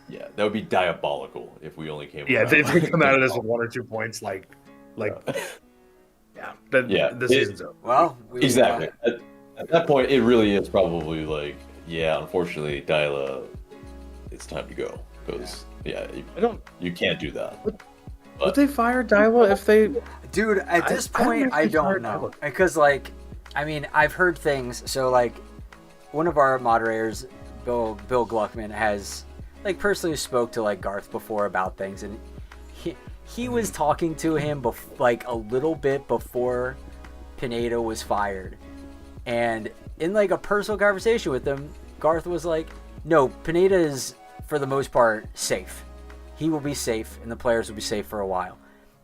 Yeah, that would be diabolical if we only came. yeah, around. they come out of this with 1 or 2 points. Like yeah, the season's over. well, Exactly. At that point, it really is probably like, unfortunately, Dyla, it's time to go because you can't do that. Would they fire Dyla if they? Dude, at this point, I don't know because I mean, I've heard things. So like, one of our moderators, Bill Gluckman, has personally spoke to Garth before about things, and he was talking to him a little bit before Pineda was fired, and in a personal conversation with him, Garth was like, "No, Pineda is for the most part safe. He will be safe, and the players will be safe for a while."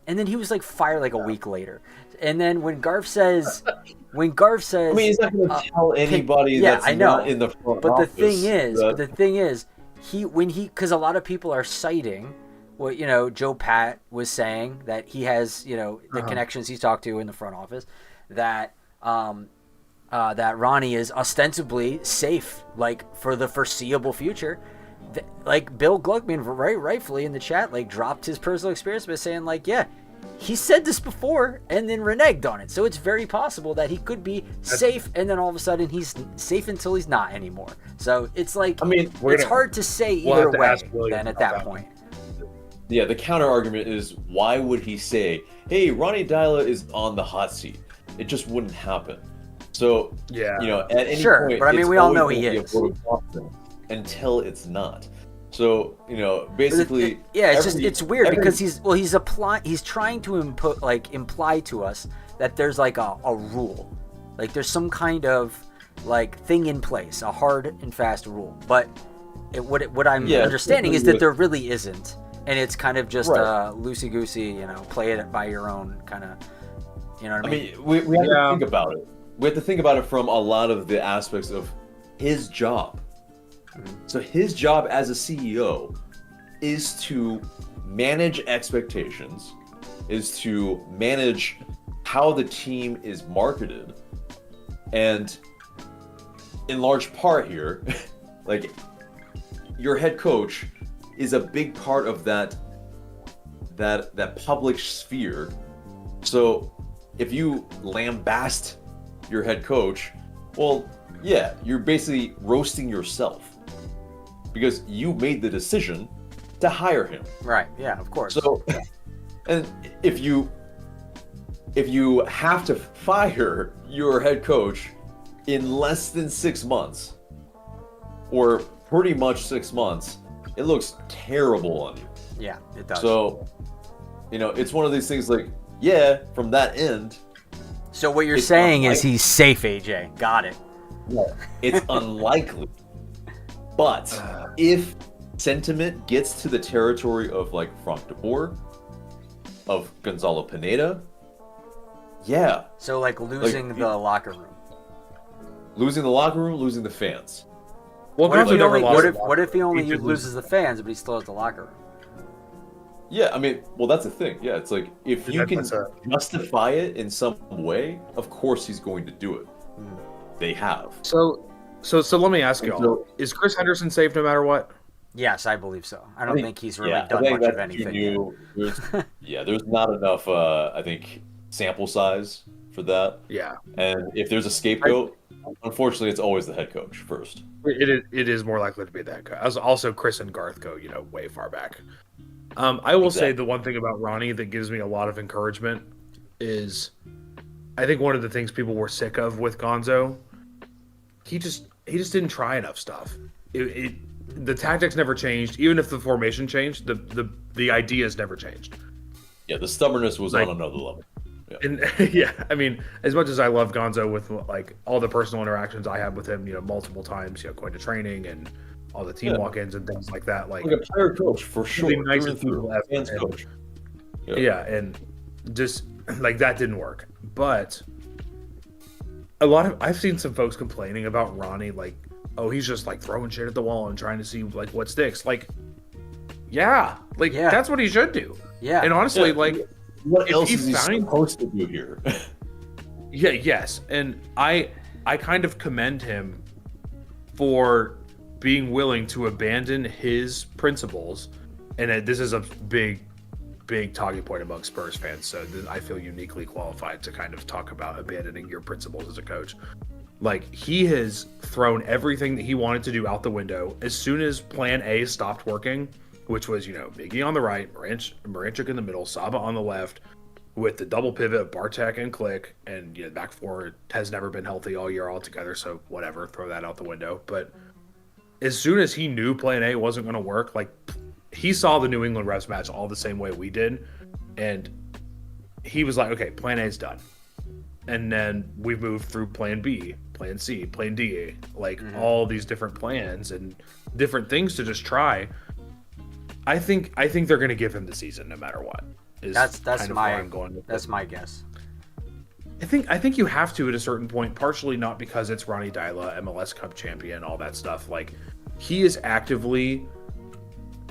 And then he was fired a week later. And then when Garth says, I mean, he's not going to tell anybody that's not in the front but office. The thing is, because a lot of people are citing what Joe Pat was saying, that he has the connections he's talked to in the front office, that that Ronnie is ostensibly safe for the foreseeable future. Bill Gluckman, rightfully in the chat, dropped his personal experience by saying he said this before and then reneged on it. So it's very possible that he could be safe, and then all of a sudden he's safe until he's not anymore. So it's it's hard to say either way then at that point. Yeah, the counter argument is, why would he say, "Hey, Ronnie Dyla is on the hot seat"? It just wouldn't happen. So at any point, but I mean, we all know he is until it's not. So, basically, it's weird because he's trying to imply to us that there's like a rule, like there's some kind of like thing in place, a hard and fast rule. But what I'm understanding is that there really isn't, and it's kind of just loosey goosey, play it by your own kind of, you know what I mean? We have to think about it. We have to think about it from a lot of the aspects of his job. So his job as a CEO is to manage expectations, is to manage how the team is marketed, and in large part here, like, your head coach is a big part of that public sphere. So if you lambast your head coach, well, yeah, you're basically roasting yourself because you made the decision to hire him. Right. Yeah, of course. So, and if you have to fire your head coach in less than 6 months, or pretty much 6 months, it looks terrible on you. Yeah, it does. So, it's one of these things like, yeah, from that end. So what you're saying is he's safe, AJ. Got it. Yeah, it's unlikely. But if sentiment gets to the territory of like Frank de Boer, of Gonzalo Pineda, yeah. So like losing the locker room. Losing the locker room, losing the fans. Well, what if he only loses the fans, but he still has the locker room? Yeah, I mean, well, that's the thing. Yeah, it's like, if you can justify it in some way, of course he's going to do it. They have. So let me ask y'all: is Chris Henderson safe no matter what? Yes, I believe so. I don't think he's really done much of anything. There's not enough, I think, sample size for that. Yeah. And if there's a scapegoat, unfortunately, it's always the head coach first. It is more likely to be that guy. Also, Chris and Garth go, way far back. I will say the one thing about Ronnie that gives me a lot of encouragement is, I think one of the things people were sick of with Gonzo, he just didn't try enough stuff. The tactics never changed, even if the formation changed. The ideas never changed. Yeah, the stubbornness was on another level. Yeah. And I mean, as much as I love Gonzo with like all the personal interactions I had with him, multiple times, going to training and all the team walk-ins and things like that, like a player coach for sure, really nice people fans coach. Yeah, and just like that didn't work. But I've seen some folks complaining about Ronnie, like, oh, he's just like throwing shit at the wall and trying to see like what sticks. Like, that's what he should do. Yeah, and honestly, like, what else is he supposed to do here? Yes, and I kind of commend him for being willing to abandon his principles, and this is a big talking point among Spurs fans, so I feel uniquely qualified to kind of talk about abandoning your principles as a coach. Like, he has thrown everything that he wanted to do out the window as soon as Plan A stopped working, which was, Miggy on the right, Moranchuk in the middle, Saba on the left, with the double pivot of Bartek and Click, and back four has never been healthy all year altogether, so whatever, throw that out the window. But as soon as he knew Plan A wasn't going to work, like, he saw the New England refs match all the same way we did, and he was like, okay, Plan A is done. And then we've moved through Plan B, Plan C, Plan D, like all these different plans and different things to just try. I think they're going to give him the season no matter what. That's my guess. I think you have to at a certain point, partially not because it's Ronnie Dyla, MLS Cup champion, all that stuff. Like, he is actively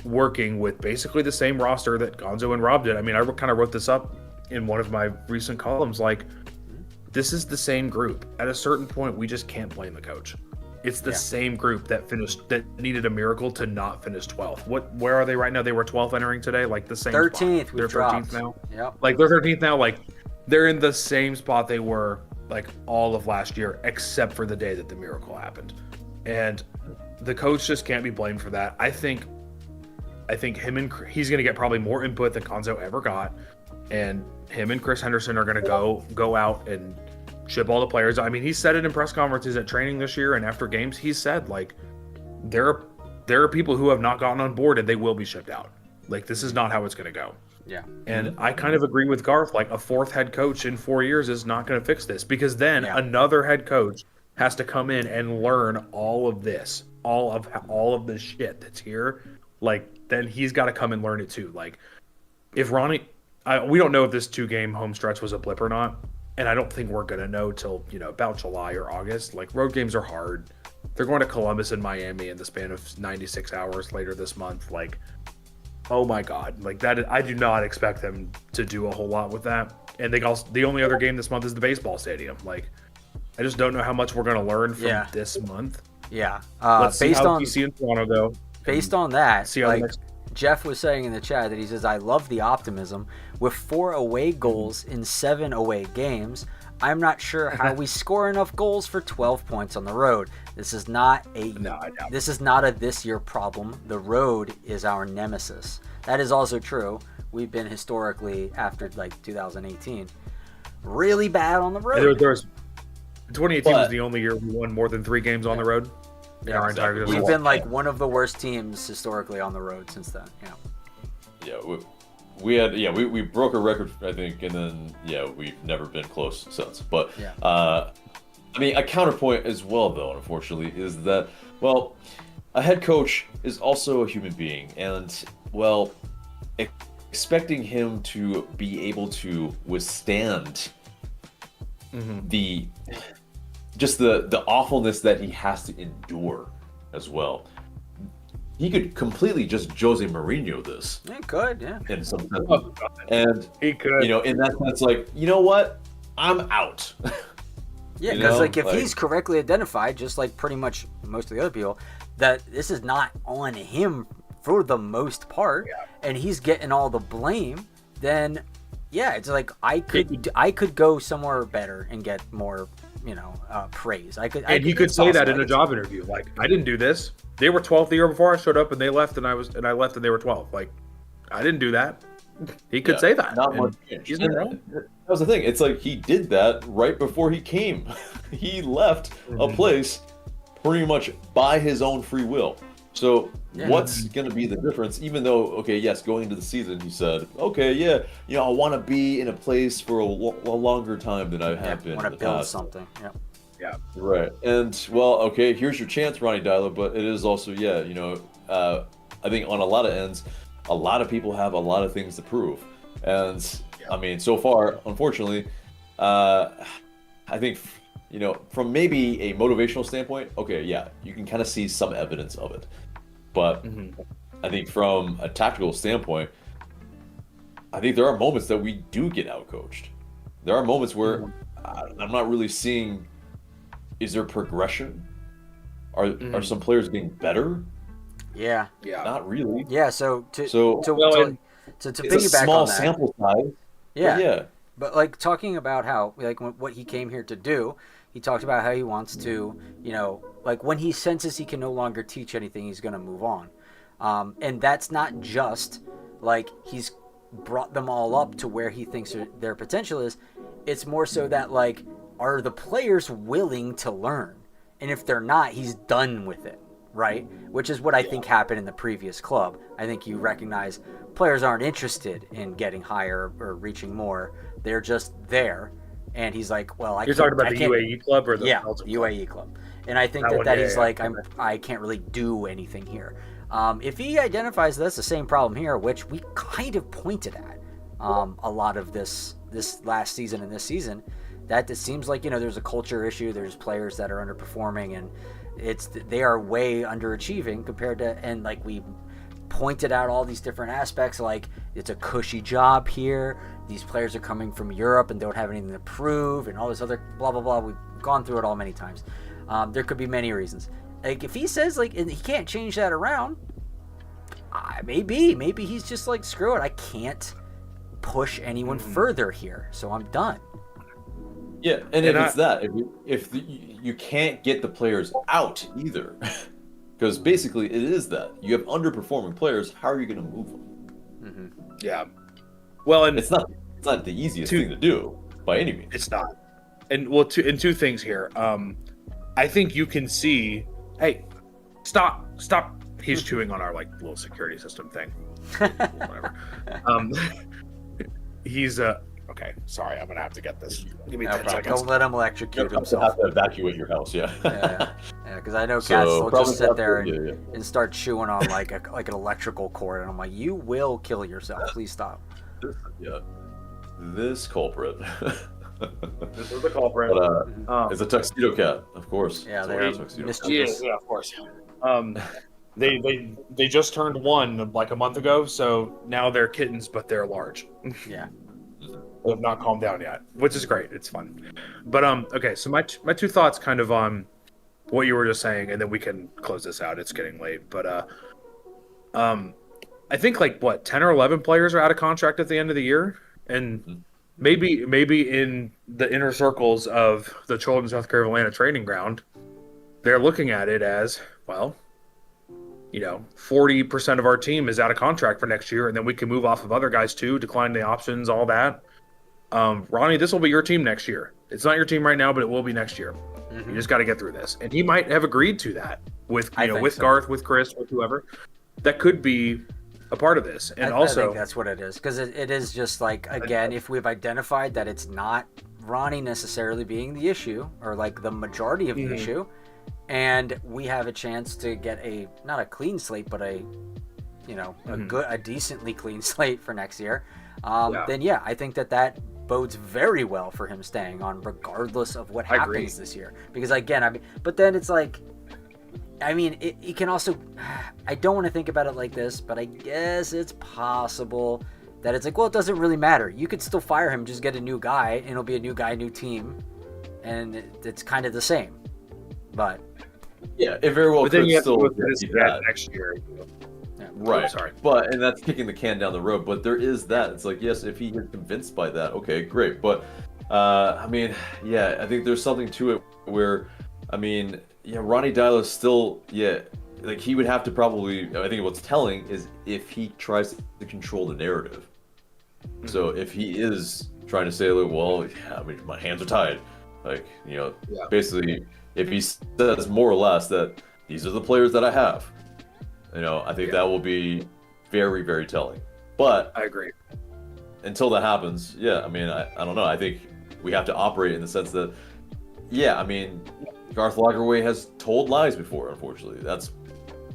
working with basically the same roster that Gonzo and Rob did. I mean, I kind of wrote this up in one of my recent columns. Like, this is the same group. At a certain point, we just can't blame the coach. It's the same group that needed a miracle to not finish 12th. Where are they right now? They were 12th entering today, like the same 13th. They're 13th now. Yep. Like, they're 13th now. Like, they're in the same spot they were like all of last year, except for the day that the miracle happened. And the coach just can't be blamed for that. I think he's going to get probably more input than Gonzo ever got, and him and Chris Henderson are going to go out and ship all the players. I mean, he said it in press conferences at training this year and after games. He said, like, they're there are people who have not gotten on board and they will be shipped out. Like, this is not how it's going to go. Yeah. And I kind of agree with Garth. Like, a fourth head coach in 4 years is not going to fix this, because then another head coach has to come in and learn all of this, all of the shit that's here. Like, then he's got to come and learn it too. Like, if Ronnie, we don't know if this 2-game home stretch was a blip or not, and I don't think we're going to know till, about July or August. Like, road games are hard. They're going to Columbus and Miami in the span of 96 hours later this month. Like, oh my God, like that, I do not expect them to do a whole lot with that. And the only other game this month is the baseball stadium. Like, I just don't know how much we're going to learn from this month. Yeah. Let's see how DC and Toronto go. Based on that, see how like Jeff was saying in the chat that he says, I love the optimism. With 4 away goals in 7 away games, I'm not sure how we score enough goals for 12 points on the road. This is not a this year problem. The road is our nemesis. That is also true. We've been historically, after like 2018, really bad on the road. 2018 was the only year we won more than 3 games on the road. Our entire We've been like one of the worst teams historically on the road since then. We broke a record, I think, and then we've never been close since. But I mean, a counterpoint as well, though, unfortunately, is that, well, a head coach is also a human being, and, well, expecting him to be able to withstand the awfulness that he has to endure as well. He could completely just Jose Mourinho this. He could, yeah. In some sense. And he could. In that sense, like, you know what? I'm out. Yeah, because like if he's correctly identified, just like pretty much most of the other people, that this is not on him for the most part, and he's getting all the blame, then it's like I could go somewhere better and get more, praise. He could say that in a job interview. Like, I didn't do this. They were 12th the year before I showed up, and they left, and I left, and they were 12th. Like, I didn't do that. He could say that. Not much. That was the thing. It's like he did that right before he came. He left a place pretty much by his own free will. So what's going to be the difference? Even though, going into the season, he said, I want to be in a place for a longer time than I have been in the past. I want to build something. Yeah. Right. And, well, here's your chance, Ronnie Dyler, but it is also, I think on a lot of ends, a lot of people have a lot of things to prove. And, I mean, so far, unfortunately, I think, from maybe a motivational standpoint, you can kind of see some evidence of it. But I think from a tactical standpoint, I think there are moments that we do get outcoached. There are moments where I'm not really seeing, is there progression? Are some players getting better? Yeah. Not really. Yeah, to it's piggyback a small on that, sample size. But like talking about how like what he came here to do, he talked about how he wants to, like when he senses he can no longer teach anything, he's going to move on. And that's not just like he's brought them all up to where he thinks their potential is. It's more so that like, are the players willing to learn? And if they're not, he's done with it. Right? Which is what I think happened in the previous club. I think you recognize players aren't interested in getting higher or reaching more. They're just there. And he's like, well, You're talking about the UAE club or the UAE club. And I think that he's like, I can't really do anything here. If he identifies that's the same problem here, which we kind of pointed at a lot of this last season and this season, that it seems like, there's a culture issue. There's players that are underperforming, and they are way underachieving compared to, and like we pointed out all these different aspects, like it's a cushy job here, these players are coming from Europe and don't have anything to prove, and all this other blah blah blah. We've gone through it all many times. There could be many reasons. Like if he says like he can't change that around, maybe he's just like, screw it, I can't push anyone further here, so I'm done. Yeah, and if you can't get the players out either, because basically it is that you have underperforming players. How are you going to move them? Yeah, well, and it's not the easiest thing to do by any means. It's not, and two things here. I think you can see, hey, stop He's chewing on our like little security system thing. Whatever. He's okay. Sorry, I'm gonna have to get this. Give me 10 seconds. Don't let him electrocute You himself. have to evacuate your house, yeah. Yeah, because I know So, cats will probably just sit there have to- and start chewing on like an electrical cord, and I'm like, you will kill yourself. Please stop. Yeah. This culprit. This is the culprit. But, it's a tuxedo cat, of course. Yeah, It's they're always a tuxedo cat. mischievous. Yeah, of course. They just turned 1 like a month ago, so now they're kittens, but they're large. Yeah. They have not calmed down yet, which is great. It's fun. But okay, so my 2 thoughts kind of on what you were just saying, and then we can close this out. It's getting late, but I think like 10 or 11 players are out of contract at the end of the year, and maybe in the inner circles of the Children's Healthcare of Atlanta training ground, they're looking at it as, well, 40% of our team is out of contract for next year, and then we can move off of other guys too, decline the options, all that. Ronnie, this will be your team next year. It's not your team right now, but it will be next year. You just got to get through this. And he might have agreed to that with so. Garth, with Chris, with whoever. That could be a part of this. And I also, think that's what it is, because it is just like, again, if we've identified that it's not Ronnie necessarily being the issue, or like the majority of the issue, and we have a chance to get not a clean slate, but a decently clean slate for next year, then yeah, I think that bodes very well for him staying on, regardless of what happens this year. Because again, but then it's like, it can also, I don't want to think about it like this, but I guess it's possible that it's like, well, it doesn't really matter. You could still fire him, just get a new guy, and it'll be a new guy, new team, and it's kind of the same. But yeah, it very well but then could you have to still go through this be that. next year. yeah. Right. Oh, sorry. And that's kicking the can down the road. But there is that. It's like, yes, if he is convinced by that, okay, great. But I think there's something to it where, Ronnie Deila is still, like he would have to probably, I think what's telling is if he tries to control the narrative. So if he is trying to say, like, well, my hands are tied. Like, basically, if he says more or less that these are the players that I have, I think that will be very, very telling. But I agree. Until that happens, I don't know. I think we have to operate in the sense that, Garth Lagerway has told lies before, unfortunately. That's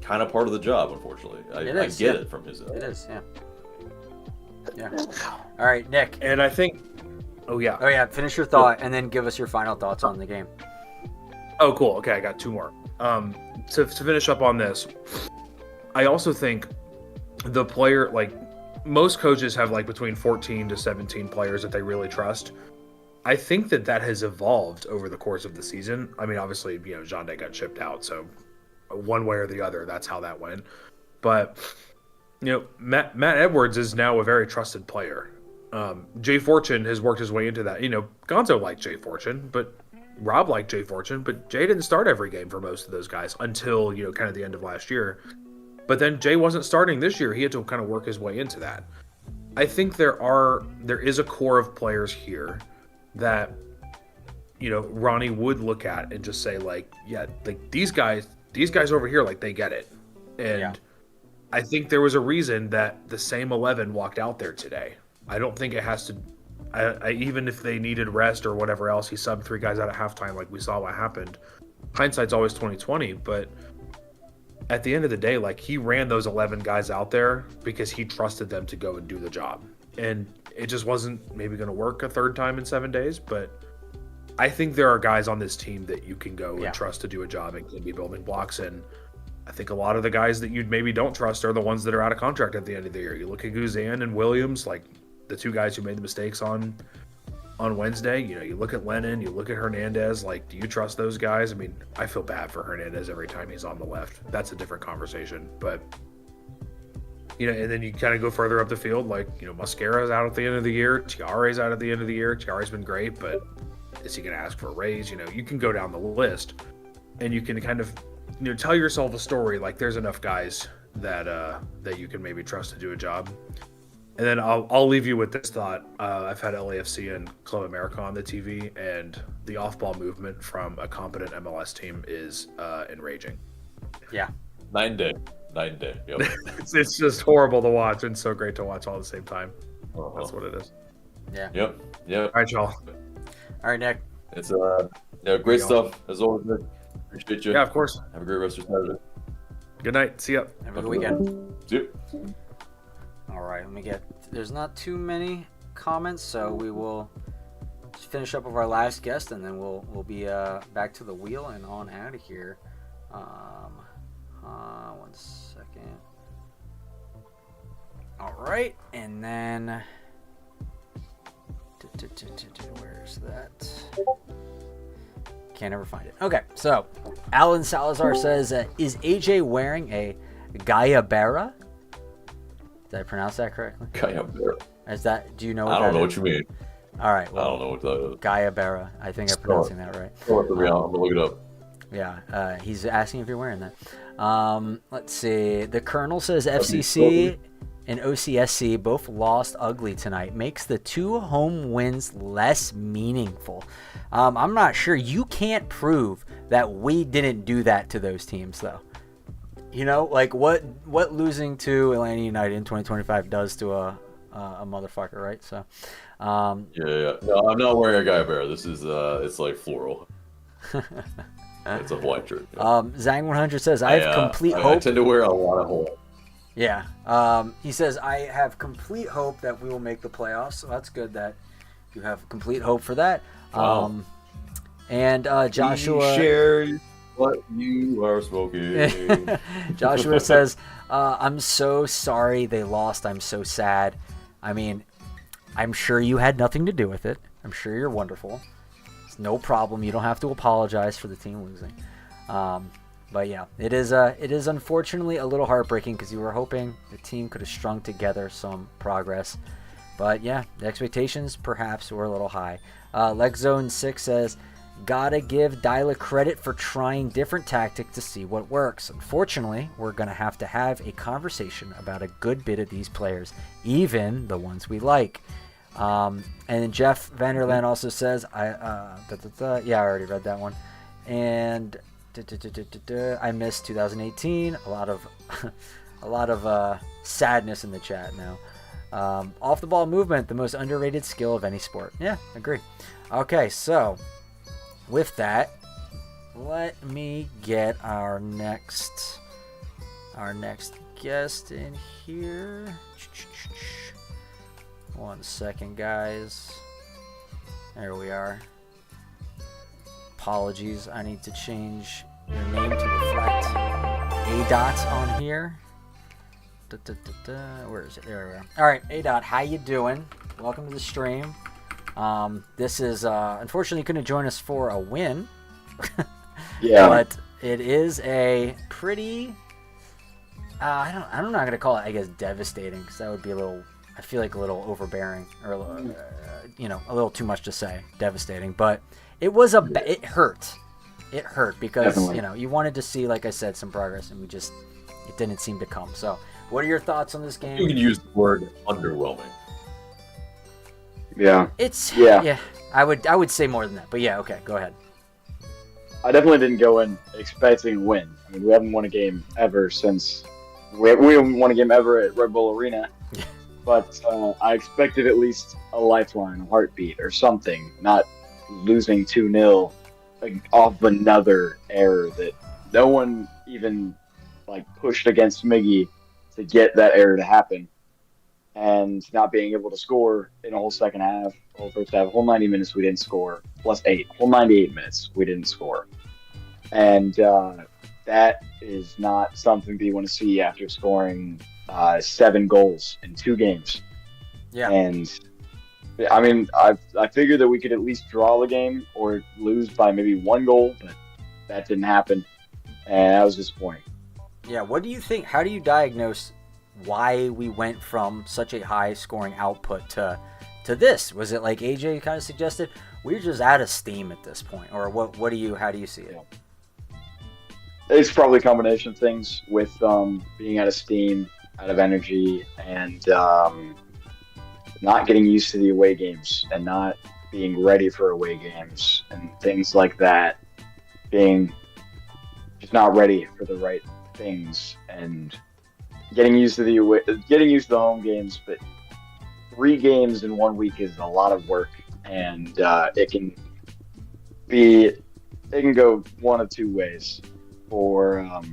kind of part of the job, unfortunately. I get it from his end. It is, yeah. All right, Nick. And I think, finish your thought, and then give us your final thoughts on the game. Oh, cool. Okay, I got 2 more. To finish up on this, I also think the player, like, most coaches have like between 14 to 17 players that they really trust. I think that has evolved over the course of the season. Obviously, Jande got shipped out, so one way or the other, that's how that went. But, Matt Edwards is now a very trusted player. Jay Fortune has worked his way into that. Gonzo liked Jay Fortune, but Rob liked Jay Fortune, but Jay didn't start every game for most of those guys until, kind of the end of last year. But then Jay wasn't starting this year. He had to kind of work his way into that. I think there is a core of players here that, Ronnie would look at and just say, like, yeah, like these guys over here, like, they get it. And I think there was a reason that the same 11 walked out there today. I don't think it has to, even if they needed rest or whatever else, he subbed 3 guys out at halftime, like we saw what happened. Hindsight's always 20/20, but at the end of the day, like, he ran those 11 guys out there because he trusted them to go and do the job. And it just wasn't maybe going to work a third time in 7 days, but I think there are guys on this team that you can go and trust to do a job and can be building blocks. And I think a lot of the guys that you maybe don't trust are the ones that are out of contract at the end of the year. You look at Guzan and Williams, like the 2 guys who made the mistakes on Wednesday. You look at Lennon, you look at Hernandez, like, do you trust those guys? I feel bad for Hernandez every time he's on the left. That's a different conversation. But, and then you kind of go further up the field, like, Mosquera's out at the end of the year, Tiare's out at the end of the year. Tiare's been great, but is he going to ask for a raise? You can go down the list and you can kind of, tell yourself a story, like there's enough guys that you can maybe trust to do a job. And then I'll leave you with this thought. I've had LAFC and Club America on the TV, and the off-ball movement from a competent MLS team is enraging. Yeah. 9 day. Night and day. Yep. It's just horrible to watch and so great to watch all at the same time. Uh-huh. That's what it is. Yeah. Yep. All right, y'all. All right, Nick. It's great stuff as always. Nick. Appreciate you. Yeah, of course. Have a great rest of your Saturday. Good night. See ya. Have a good weekend. See you. All right, let me get. There's not too many comments, so we will just finish up with our last guest, and then we'll be back to the wheel and on out of here. 1 second. All right, and then where's that? Can't ever find it. Okay, so Alan Salazar says, "Is AJ wearing a Gayabera?" Did I pronounce that correctly? Gayabera. Is that? Do you know? What I don't that know is? what you mean. All right. Well, I don't know what that is. Gayabera. I think I'm pronouncing that right. I'm gonna look it up. Yeah, he's asking if you're wearing that. Let's see. The Colonel says FCC and OCSC both lost ugly tonight. Makes the 2 home wins less meaningful. I'm not sure. You can't prove that we didn't do that to those teams, though. You know, like what losing to Atlanta United in 2025 does to a motherfucker, right? So. Yeah. No, I'm not wearing a Gayabera. This is it's like floral. It's a white shirt. Yeah. Zang100 says, I have complete hope. I tend to wear a lot of Hawaii. Yeah. He says, I have complete hope that we will make the playoffs. So that's good that you have complete hope for that. Wow. And Joshua. Share what you are smoking. Joshua says, I'm so sorry they lost. I'm so sad. I mean, I'm sure you had nothing to do with it. I'm sure you're wonderful. It's no problem. You don't have to apologize for the team losing. But yeah, it is unfortunately a little heartbreaking because you were hoping the team could have strung together some progress. But yeah, the expectations perhaps were a little high. LexZone6 says, gotta give Dyla credit for trying different tactics to see what works. Unfortunately, we're going to have a conversation about a good bit of these players, even the ones we like. And then Jeff Vanderland also says, yeah, I already read that one. And I missed 2018. A lot of sadness in the chat now. Off the ball movement, the most underrated skill of any sport. Yeah, agree. Okay, so with that, let me get our next guest in here. 1 second, guys. There we are. Apologies, I need to change your name to reflect A-Dot on here. Where is it? There we are. All right, A-Dot, how you doing? Welcome to the stream. This is unfortunately couldn't join us for a win. Yeah. But it is a pretty I'm not gonna call it, I guess, devastating, because that would be I feel like a little overbearing, or a little too much to say. Devastating, but it was it hurt. It hurt because Definitely. You wanted to see, like I said, some progress, and it didn't seem to come. So, what are your thoughts on this game? You can use the word underwhelming. Yeah. Yeah. I would say more than that, but yeah, okay, go ahead. I definitely didn't go in expecting a win. I mean, we haven't won a game ever since we haven't won a game ever at Red Bull Arena. But I expected at least a lifeline, a heartbeat, or something. Not losing 2-0 off another error that no one even pushed against Miggy to get that error to happen, and not being able to score in a whole second half, whole first half, whole 90 minutes we didn't score, plus 8, whole 98 minutes we didn't score, and that is not something that you want to see after scoring 7 goals in 2 games. Yeah. And I mean, I figured that we could at least draw the game or lose by maybe 1 goal, but that didn't happen, and that was disappointing. Yeah, what do you think? How do you diagnose why we went from such a high scoring output to this? Was it like AJ kind of suggested? We're just out of steam at this point, or how do you see it? It's probably a combination of things with being out of steam, out of energy, and not getting used to the away games and not being ready for away games and things like that. Being just not ready for the right things and getting used to the home games, but 3 games in 1 week is a lot of work, and it can go one of 2 ways for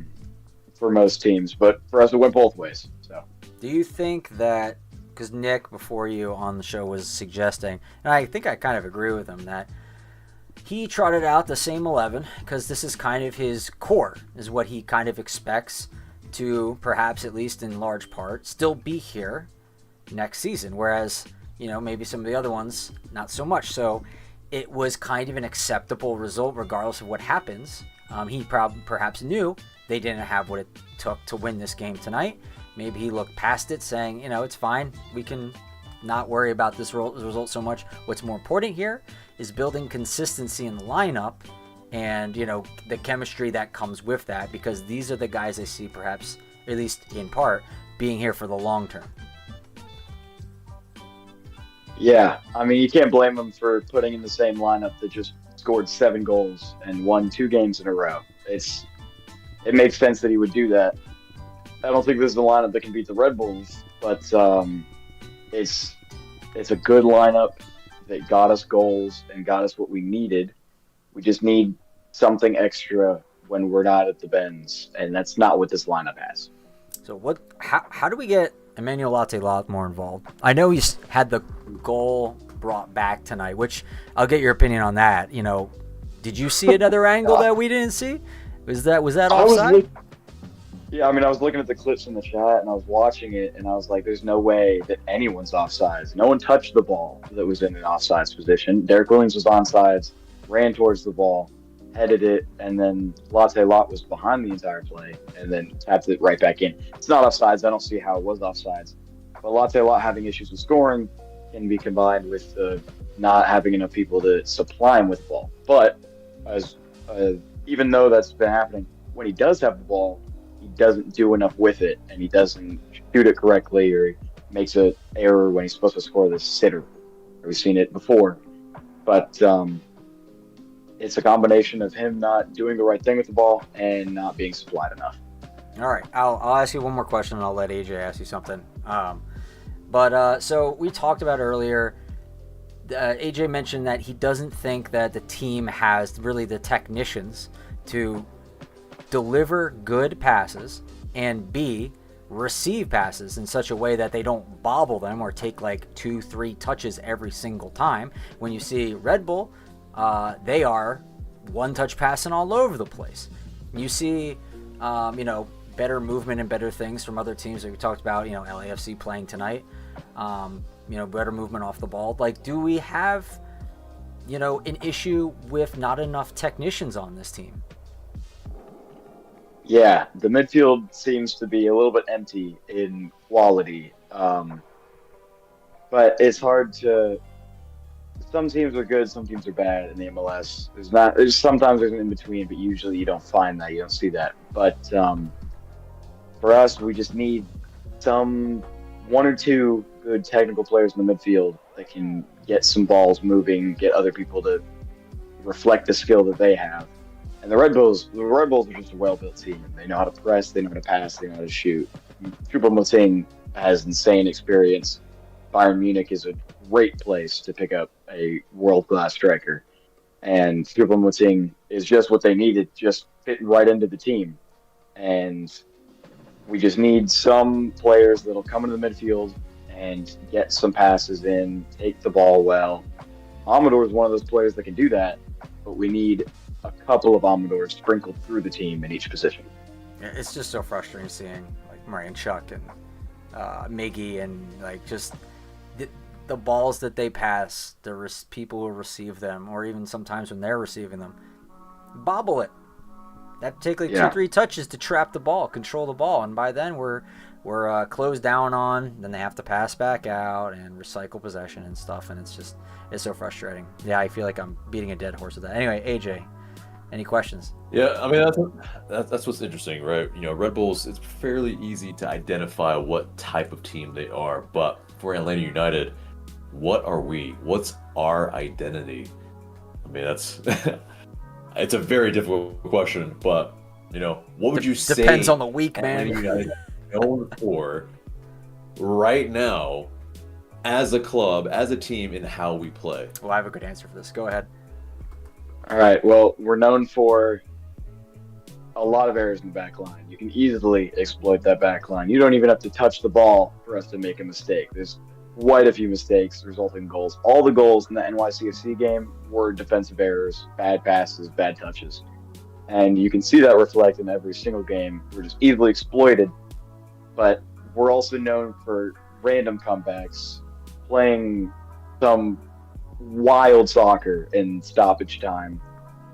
most teams, but for us it went both ways. So, do you think that, because Nick before you on the show was suggesting, and I think I kind of agree with him, that he trotted out the same 11 because this is kind of his core, is what he kind of expects to, perhaps at least in large part, still be here next season, whereas maybe some of the other ones not so much. So it was kind of an acceptable result regardless of what happens. He perhaps knew they didn't have what it took to win this game tonight. Maybe he looked past it saying, it's fine, we can not worry about this result so much. What's more important here is building consistency in the lineup and the chemistry that comes with that, because these are the guys I see, perhaps at least in part, being here for the long term. Yeah, I mean, you can't blame them for putting in the same lineup that just scored 7 goals and won 2 games in a row. It makes sense that he would do that. I don't think this is the lineup that can beat the Red Bulls, but it's a good lineup that got us goals and got us what we needed. We just need something extra when we're not at the bends, and that's not what this lineup has. So how do we get Emmanuel Atlutd more involved? I know he's had the goal brought back tonight, which I'll get your opinion on that. Did you see another angle that we didn't see? Was that offside? I was looking at the clips in the chat and I was watching it and I was like, there's no way that anyone's offsides. No one touched the ball that was in an offsides position. Derek Williams was onside, ran towards the ball, headed it, and then Latte Lot was behind the entire play and then tapped it right back in. It's not offsides. I don't see how it was offsides. But Latte Lot having issues with scoring can be combined with not having enough people to supply him with the ball. But even though that's been happening, when he does have the ball, he doesn't do enough with it, and he doesn't shoot it correctly, or he makes an error when he's supposed to score the sitter. We've seen it before. But it's a combination of him not doing the right thing with the ball and not being supplied enough. All right, I'll ask you one more question, and I'll let AJ ask you something. So we talked about earlier, AJ mentioned that he doesn't think that the team has really the technicians to deliver good passes and receive passes in such a way that they don't bobble them or take like 2-3 touches every single time. When you see Red Bull, they are one-touch passing all over the place. You see, better movement and better things from other teams that we talked about, LAFC playing tonight, better movement off the ball. Like, do we have, an issue with not enough technicians on this team? Yeah, the midfield seems to be a little bit empty in quality. But it's hard to... Some teams are good, some teams are bad in the MLS. Sometimes there's an in-between, but usually you don't find that. You don't see that. But for us, we just need 1 or 2 good technical players in the midfield that can get some balls moving, get other people to reflect the skill that they have. And the Red Bulls are just a well-built team. They know how to press, they know how to pass, they know how to shoot. Choupo-Moting has insane experience. Bayern Munich is a great place to pick up a world-class striker. And Choupo-Moting is just what they needed, just fitting right into the team. And we just need some players that'll come into the midfield and get some passes in, take the ball well. Amador is one of those players that can do that, but we need a couple of Amadors sprinkled through the team in each position. It's just so frustrating seeing like Murray and Chuck and Miggy and like just the balls that they pass, the people who receive them, or even sometimes when they're receiving them, bobble it. That take like 2-3 touches to trap the ball, control the ball, and by then we're closed down on. Then they have to pass back out and recycle possession and stuff, and it's so frustrating. Yeah, I feel like I'm beating a dead horse with that. Anyway, AJ, any questions? Yeah, I mean that's what's interesting, right? Red Bulls, it's fairly easy to identify what type of team they are, but for Atlanta United, what are we? What's our identity? I mean, that's it's a very difficult question, but what would you say? Depends on the week, Atlanta man. United known for right now as a club, as a team, in how we play? Well, I have a good answer for this. Go ahead. All right. Well, we're known for a lot of errors in the back line. You can easily exploit that back line. You don't even have to touch the ball for us to make a mistake. There's quite a few mistakes resulting in goals. All the goals in the NYCFC game were defensive errors, bad passes, bad touches. And you can see that reflected in every single game. We're just easily exploited. But we're also known for random comebacks, playing some wild soccer in stoppage time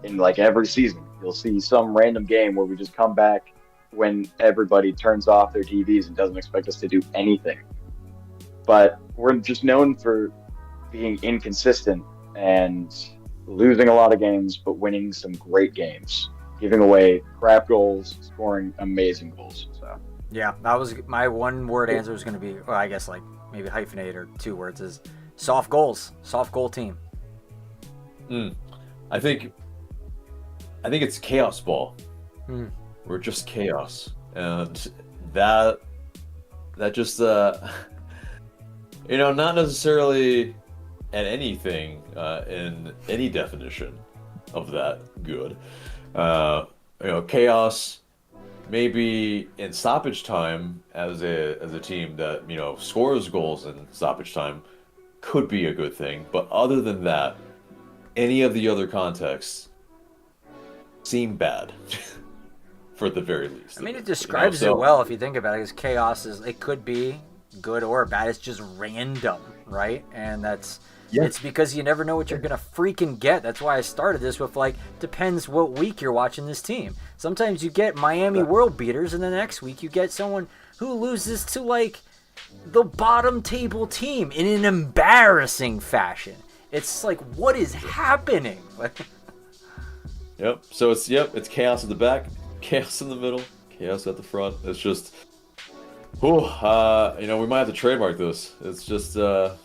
in like every season. You'll see some random game where we just come back when everybody turns off their TVs and doesn't expect us to do anything. But we're just known for being inconsistent and losing a lot of games, but winning some great games, giving away crap goals, scoring amazing goals. So Yeah, that was my one word answer was going to be, well, I guess like maybe hyphenate or 2 words is soft goals, soft goal team. I think it's chaos ball. We're just chaos, and that just not necessarily at anything in any definition of that good. Chaos maybe in stoppage time as a team that scores goals in stoppage time could be a good thing, but other than that, any of the other contexts seem bad for the very least. I mean, it describes it well if you think about it, because chaos it could be good or bad. It's just random, right? And it's because you never know what you're gonna freaking get. That's why I started this with depends what week you're watching this team. Sometimes you get Miami world beaters, and the next week you get someone who loses to the bottom table team in an embarrassing fashion. It's what is happening? Yep. So it's chaos at the back, chaos in the middle, chaos at the front. It's just, we might have to trademark this. It's just not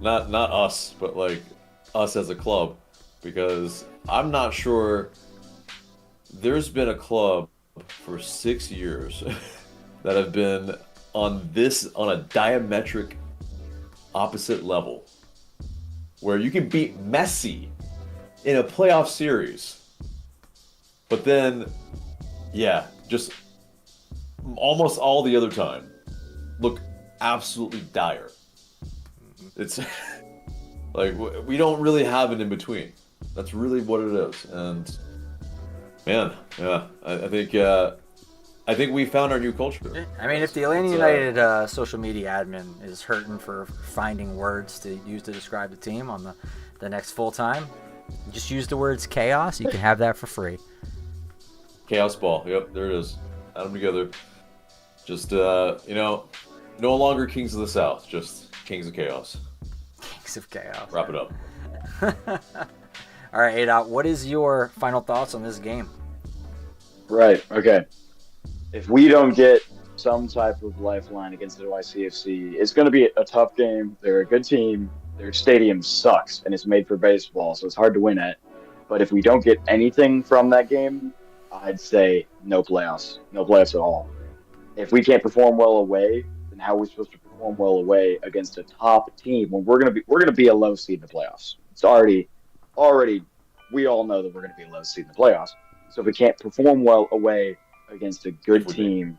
us, but us as a club, because I'm not sure there's been a club for 6 years that have been on a diametric opposite level, where you can beat Messi in a playoff series, but then, just almost all the other time look absolutely dire. It's we don't really have an in-between. That's really what it is. And man, I think we found our new culture. I mean, if the Atlanta United social media admin is hurting for finding words to use to describe the team on the next full time, just use the words chaos. You can have that for free. Chaos ball. Yep, there it is. Add them together. Just no longer Kings of the South, just Kings of Chaos. Kings of Chaos. Wrap it up. All right, ATL, what is your final thoughts on this game? Right. Okay. If we don't get some type of lifeline against the NYCFC, it's going to be a tough game. They're a good team. Their stadium sucks, and it's made for baseball, so it's hard to win at. But if we don't get anything from that game, I'd say no playoffs. No playoffs at all. If we can't perform well away, then how are we supposed to perform well away against a top team when we're gonna be a low seed in the playoffs? It's already we all know that we're gonna be a low seed in the playoffs. So if we can't perform well away against a good team,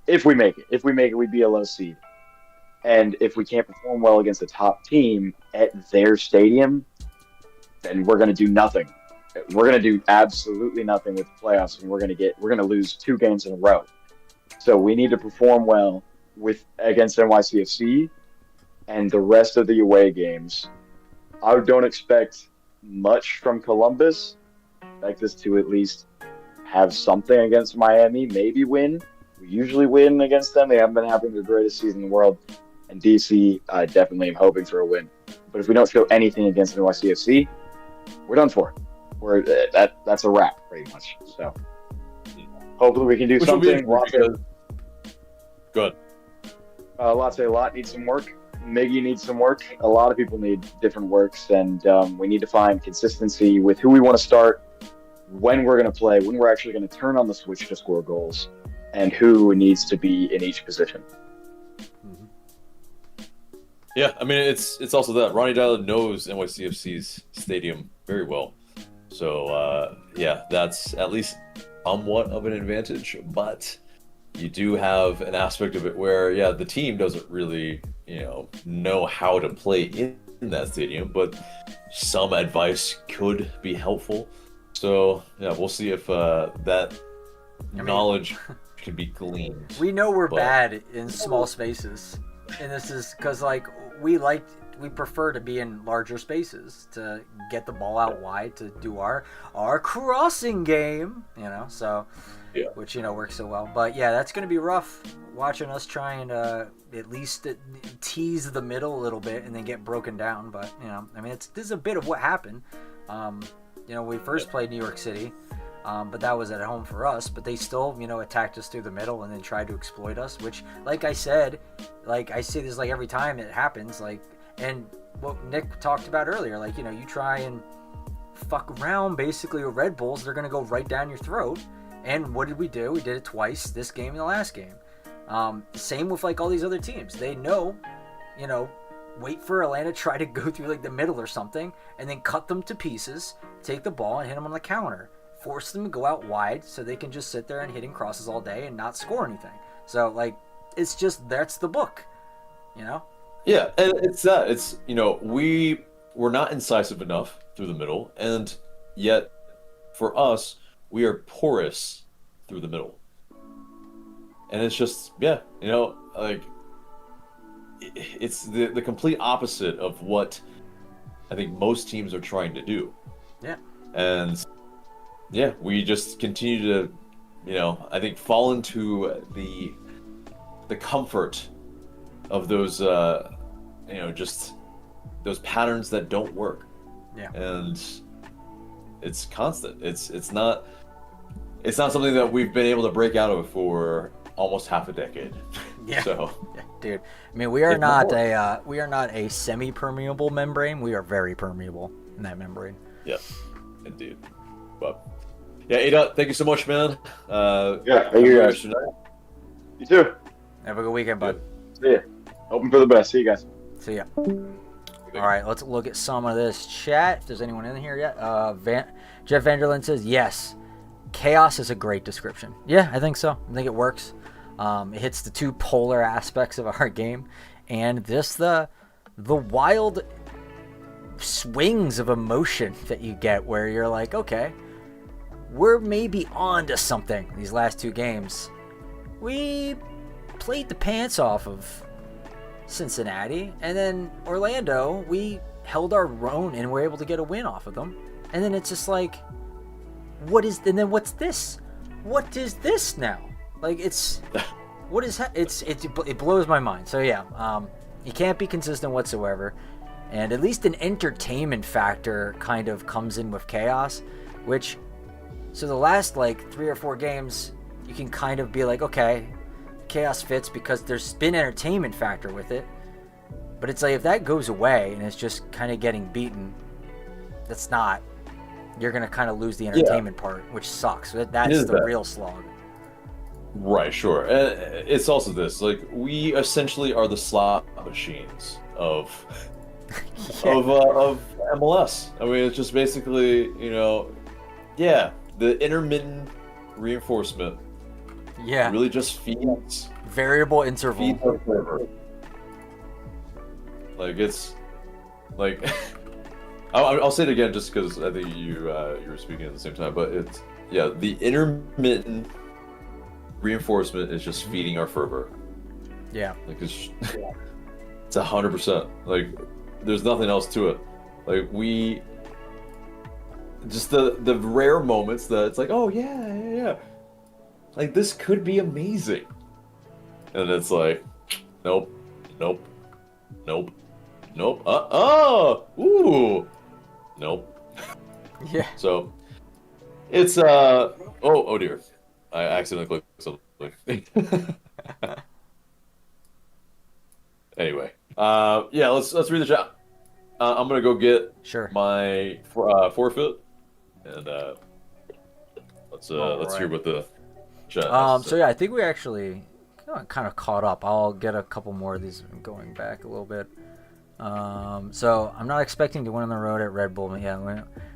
if we make it, we'd be a low seed. And if we can't perform well against a top team at their stadium, then we're going to do nothing. We're going to do absolutely nothing with the playoffs, and we're going to lose 2 games in a row. So we need to perform well against NYCFC and the rest of the away games. I don't expect much from Columbus. I expect us to at least have something against Miami, maybe win. We usually win against them. They haven't been having the greatest season in the world. And DC, I definitely am hoping for a win. But if we don't show anything against NYCFC, we're done for. That's a wrap, pretty much. So hopefully we can do something. Good. Latte Lot needs some work. Miggy needs some work. A lot of people need different works, and we need to find consistency with who we want to start, when we're going to play, when we're actually going to turn on the switch to score goals, and who needs to be in each position. Yeah, I mean it's also that Ronnie Dylan knows NYCFC's stadium very well, so yeah, that's at least somewhat of an advantage. But you do have an aspect of it where the team doesn't really know how to play in that stadium, but some advice could be helpful. So yeah, we'll see if that knowledge can be gleaned. We know we're bad in small spaces, and this is because we prefer to be in larger spaces to get the ball out wide to do our crossing game, so which works so well. But yeah, that's going to be rough watching us try and at least tease the middle a little bit and then get broken down. But I mean, this is a bit of what happened. We first played New York City, but that was at home for us. But they still, attacked us through the middle and then tried to exploit us. Which, like I said, I say this every time it happens. And what Nick talked about earlier, you try and fuck around basically with Red Bulls, they're gonna go right down your throat. And what did we do? We did it twice, this game and the last game. Same with all these other teams. They know, wait for Atlanta to try to go through the middle or something, and then cut them to pieces, take the ball and hit them on the counter. Force them to go out wide so they can just sit there and hitting crosses all day and not score anything. So it's just, that's the book, Yeah, and it's that. It's, we were not incisive enough through the middle, and yet, for us, we are porous through the middle. And it's just, it's the complete opposite of what I think most teams are trying to do. Yeah. And, we just continue to, I think, fall into the comfort of those, just those patterns that don't work. Yeah. And it's constant. It's not something that we've been able to break out of for almost half a decade. Yeah. So, yeah, dude. I mean, we are not a semi-permeable membrane. We are very permeable in that membrane. Yeah, indeed. But yeah, Ada, thank you so much, man. Thank you guys. You too. Have a good weekend, bud. See ya. Hoping for the best. See you guys. See ya. All right, let's look at some of this chat. If there's anyone in here yet? Jeff Vanderland says, yes, chaos is a great description. Yeah, I think so. I think it works. It hits the two polar aspects of our game, and just the wild swings of emotion that you get where you're like, okay, we're maybe on to something. These last two games, we played the pants off of Cincinnati, and then Orlando, we held our own and were able to get a win off of them. And then it's just what's this? What is this now? What is that? It blows my mind. So yeah, you can't be consistent whatsoever, and at least an entertainment factor kind of comes in with chaos, so the last 3 or 4 games, you can kind of be okay, chaos fits because there's been entertainment factor with it. But it's if that goes away and it's just kind of getting beaten, you're going to kind of lose the entertainment part, which sucks. That's the real slog. Right, sure. And it's also this, we essentially are the slot machines of MLS. I mean, it's just basically, the intermittent reinforcement really just feeds variable interval. Feeds our server. I'll say it again just because I think you were speaking at the same time, but it's the intermittent reinforcement is just feeding our fervor. Yeah. It's 100%. There's nothing else to it. We just the rare moments that it's oh yeah. This could be amazing. And it's nope. Ooh. Nope. Yeah. So it's oh dear. I accidentally clicked something. Anyway, let's read the chat. I'm gonna go get sure my forfeit, and let's All hear right. what the chat has to So say. yeah, I think we actually kind of caught up. I'll get a couple more of these going back a little bit. So I'm not expecting to win on the road at Red Bull. Yeah,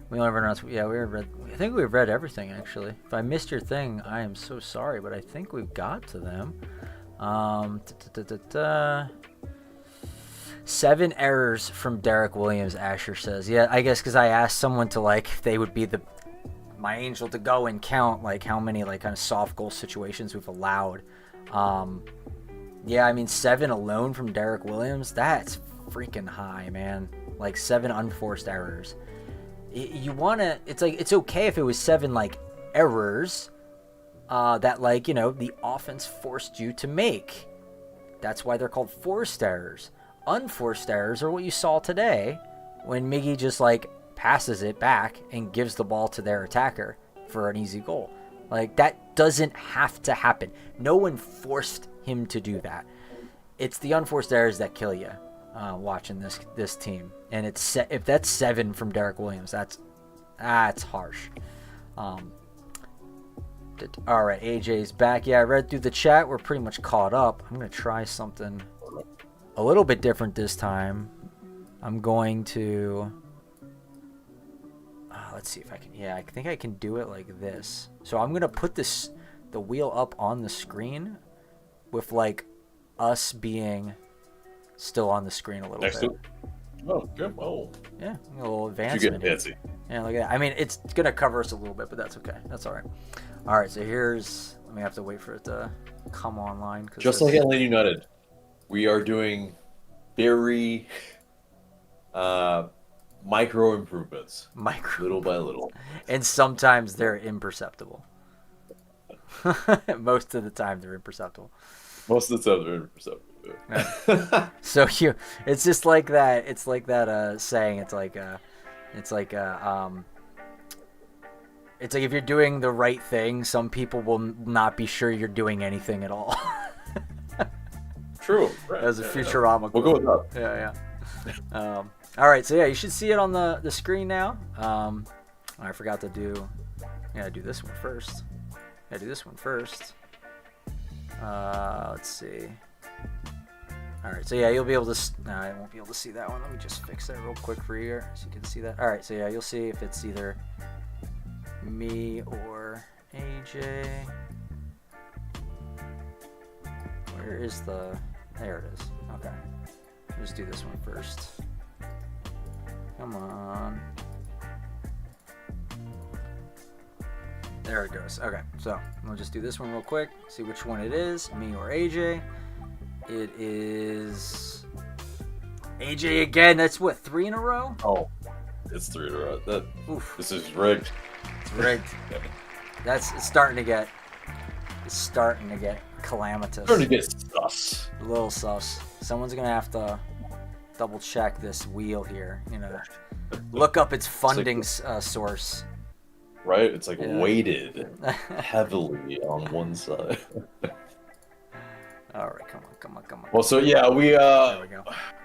we only read. Yeah, we read. I think we've read everything actually. If I missed your thing, I am so sorry, but I think we've got to them. 7 errors from Derek Williams. Asher says, yeah, I guess because I asked someone to like if they would be my angel to go and count like how many like kind of soft goal situations we've allowed. Yeah, I mean 7 alone from Derek Williams. That's freaking high, man. Like 7 unforced errors. You wanna? It's like it's okay if it was 7 like errors that like the offense forced you to make. That's why they're called forced errors. Unforced errors are what you saw today when Miggy just like passes it back and gives the ball to their attacker for an easy goal. Like that doesn't have to happen. No one forced him to do that. It's the unforced errors that kill you watching this team. And if that's 7 from Derek Williams, that's harsh. All right, AJ's back. Yeah, I read through the chat. We're pretty much caught up. I'm gonna try something a little bit different this time. I'm going to let's see if I can. Yeah, I think I can do it like this. So I'm gonna put the wheel up on the screen with like us being still on the screen a little bit. Oh, good. Oh, yeah, a little you advancement. get fancy. Yeah, look at that. I mean, it's gonna cover us a little bit, but that's okay. That's all right. All right, so here's. Let me have to wait for it to come online. Just like Atlanta United, we are doing very micro improvements, little by little, and sometimes they're imperceptible. Most of the time, they're imperceptible. Most of the time, they're imperceptible. Yeah. So it's just like that. It's like that saying. It's like if you're doing the right thing, some people will not be sure you're doing anything at all. True. Right. As a Futurama. We'll go with that. Yeah. All right. So yeah, you should see it on the screen now. I forgot to do. Yeah, do this one first. Let's see. All right, so yeah, you'll be able to. No, I won't be able to see that one. Let me just fix that real quick for you, so you can see that. All right, so yeah, you'll see if it's either me or AJ. Where is the? There it is. Okay, let's do this one first. Come on. There it goes. Okay, so we'll just do this one real quick. See which one it is, me or AJ. It is AJ again. That's what, 3 in a row? Oh, it's 3 in a row. Oof. This is rigged. It's rigged. It's starting to get calamitous. Starting to get sus. A little sus. Someone's gonna have to double check this wheel here. Look up its funding source. Right? It's like weighted heavily on one side. All right, come on. Well, so yeah, we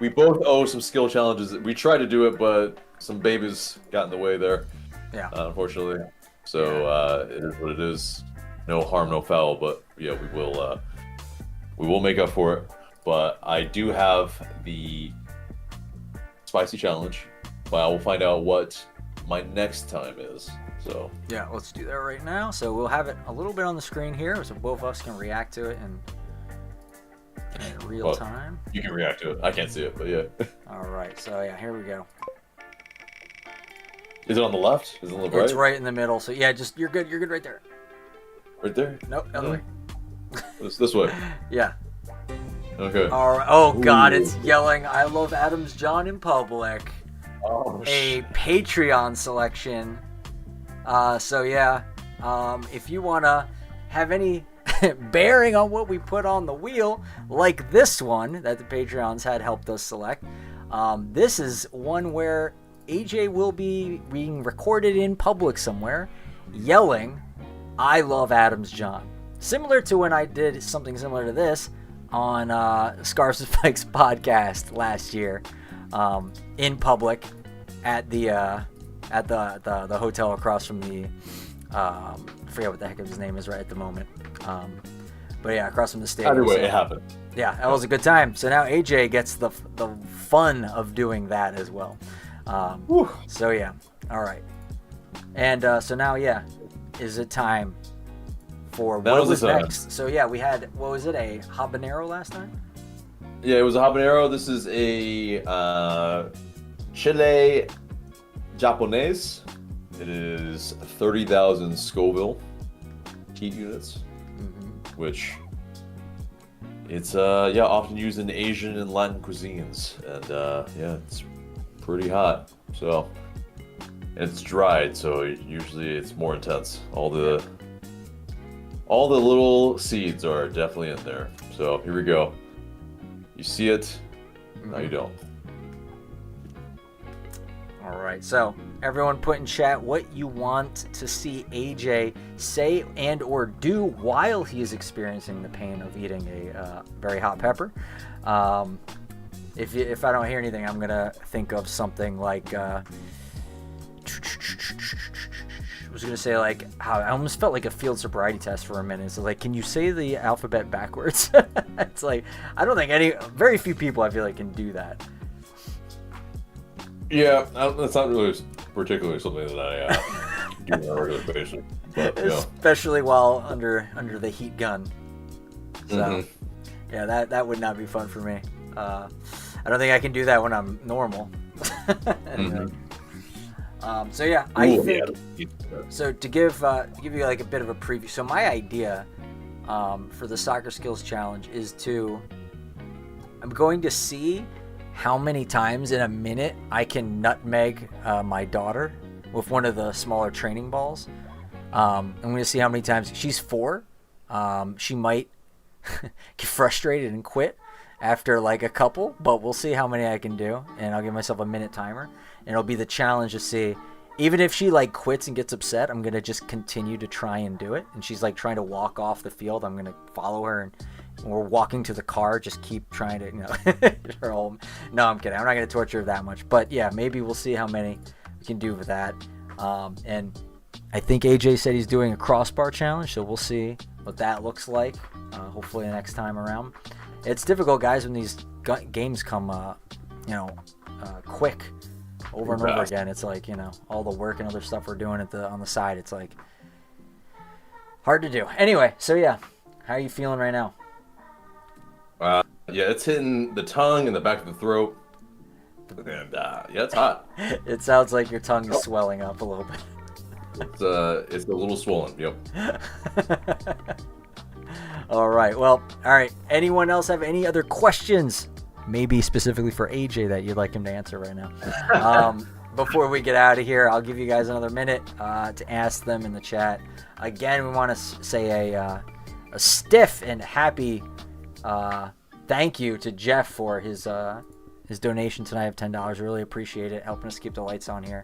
both owe some skill challenges. We tried to do it, but some babies got in the way there. Yeah. Unfortunately. So it is what it is. No harm, no foul. But yeah, we will make up for it. But I do have the spicy challenge, but I will find out what my next time is. So yeah, let's do that right now. So we'll have it a little bit on the screen here, so both of us can react to it in real time. You can react to it. I can't see it, but yeah. All right, so yeah, here we go. Is it on the left? Is it on the right? It's right in the middle. So yeah, just you're good right there. Right there? Nope, other way. This way. Yeah. Okay. All right. Oh God, it's yelling. I love Adams John in public. Oh, a Patreon selection. So yeah, if you wanna have any bearing on what we put on the wheel, like this one that the Patreons had helped us select, this is one where AJ will be being recorded in public somewhere, yelling, "I love Adams John." Similar to when I did something similar to this on Scarves and Spikes podcast last year, in public at the hotel across from the forget what the heck his name is right at the moment. But yeah, across from the stadium. Either way, so, it happened. yeah, that was a good time. So now AJ gets the fun of doing that as well. So yeah, all right. And so now, yeah, is it time for what was next? So yeah, we had, what was it, a habanero last time? Yeah, it was a habanero. This is a chile japonais. It is 30,000 Scoville heat units, which it's often used in Asian and Latin cuisines, and yeah, it's pretty hot. So it's dried, so usually it's more intense. All the little seeds are definitely in there. So here we go. You see it, now you don't. All right, so everyone put in chat what you want to see AJ say and or do while he is experiencing the pain of eating a very hot pepper. If I don't hear anything, I'm gonna think of something like I was gonna say, like, how I almost felt like a field sobriety test for a minute. So like, can you say the alphabet backwards? It's like, I don't think very few people I feel like can do that. Yeah, that's not really particularly something that I do on a regular basis. But, especially while under the heat gun. So yeah, that would not be fun for me. I don't think I can do that when I'm normal. Anyway. So yeah, I think so. To give you like a bit of a preview. So my idea for the soccer skills challenge is I'm going to see how many times in a minute I can nutmeg my daughter with one of the smaller training balls. I'm going to see how many times. She's 4. She might get frustrated and quit after like a couple, but we'll see how many I can do, and I'll give myself a minute timer, and it'll be the challenge to see. Even if she like quits and gets upset, I'm going to just continue to try and do it. And she's like trying to walk off the field, I'm going to follow her, and when we're walking to the car, just keep trying to, her home. No, I'm kidding. I'm not going to torture her that much. But yeah, maybe we'll see how many we can do with that. And I think AJ said he's doing a crossbar challenge, so we'll see what that looks like. Hopefully the next time around. It's difficult, guys, when these games come, quick over and over again. It's like, all the work and other stuff we're doing on the side. It's like hard to do. Anyway, so yeah, how are you feeling right now? Yeah, it's hitting the tongue and the back of the throat. And yeah, it's hot. It sounds like your tongue is swelling up a little bit. It's a little swollen. Yep. All right. Well, all right. Anyone else have any other questions? Maybe specifically for AJ that you'd like him to answer right now. Before we get out of here, I'll give you guys another minute to ask them in the chat. Again, we want to say a stiff and happy thank you to Jeff for his donation tonight of $10. Really appreciate it, helping us keep the lights on here.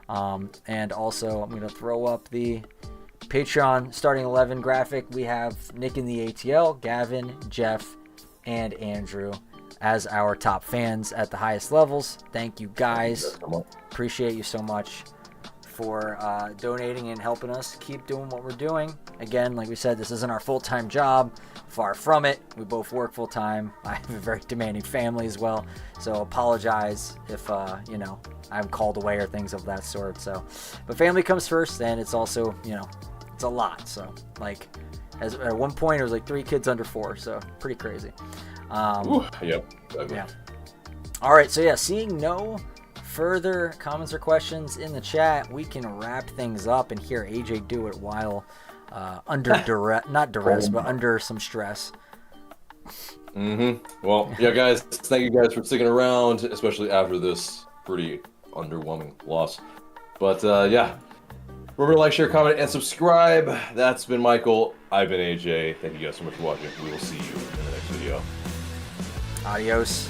And also, I'm going to throw up the Patreon starting 11 graphic. We have Nick in the ATL, Gavin, Jeff, and Andrew as our top fans at the highest levels. Thank you, guys. Appreciate you so much for donating and helping us keep doing what we're doing. Again, like we said, this isn't our full-time job. Far from it. We both work full-time. I have a very demanding family as well, so apologize if I'm called away or things of that sort. So, but family comes first, and it's also, it's a lot. So, like, at one point it was like 3 kids under 4, so pretty crazy. Yep. Yeah. All right. So yeah, seeing no further comments or questions in the chat, we can wrap things up and hear AJ do it while under not duress, but under some stress. Well, yeah, guys, thank you guys for sticking around, especially after this pretty underwhelming loss. But yeah, remember to like, share, comment, and subscribe. That's been Michael. I've been AJ. Thank you guys so much for watching. We will see you in the next video. Adios.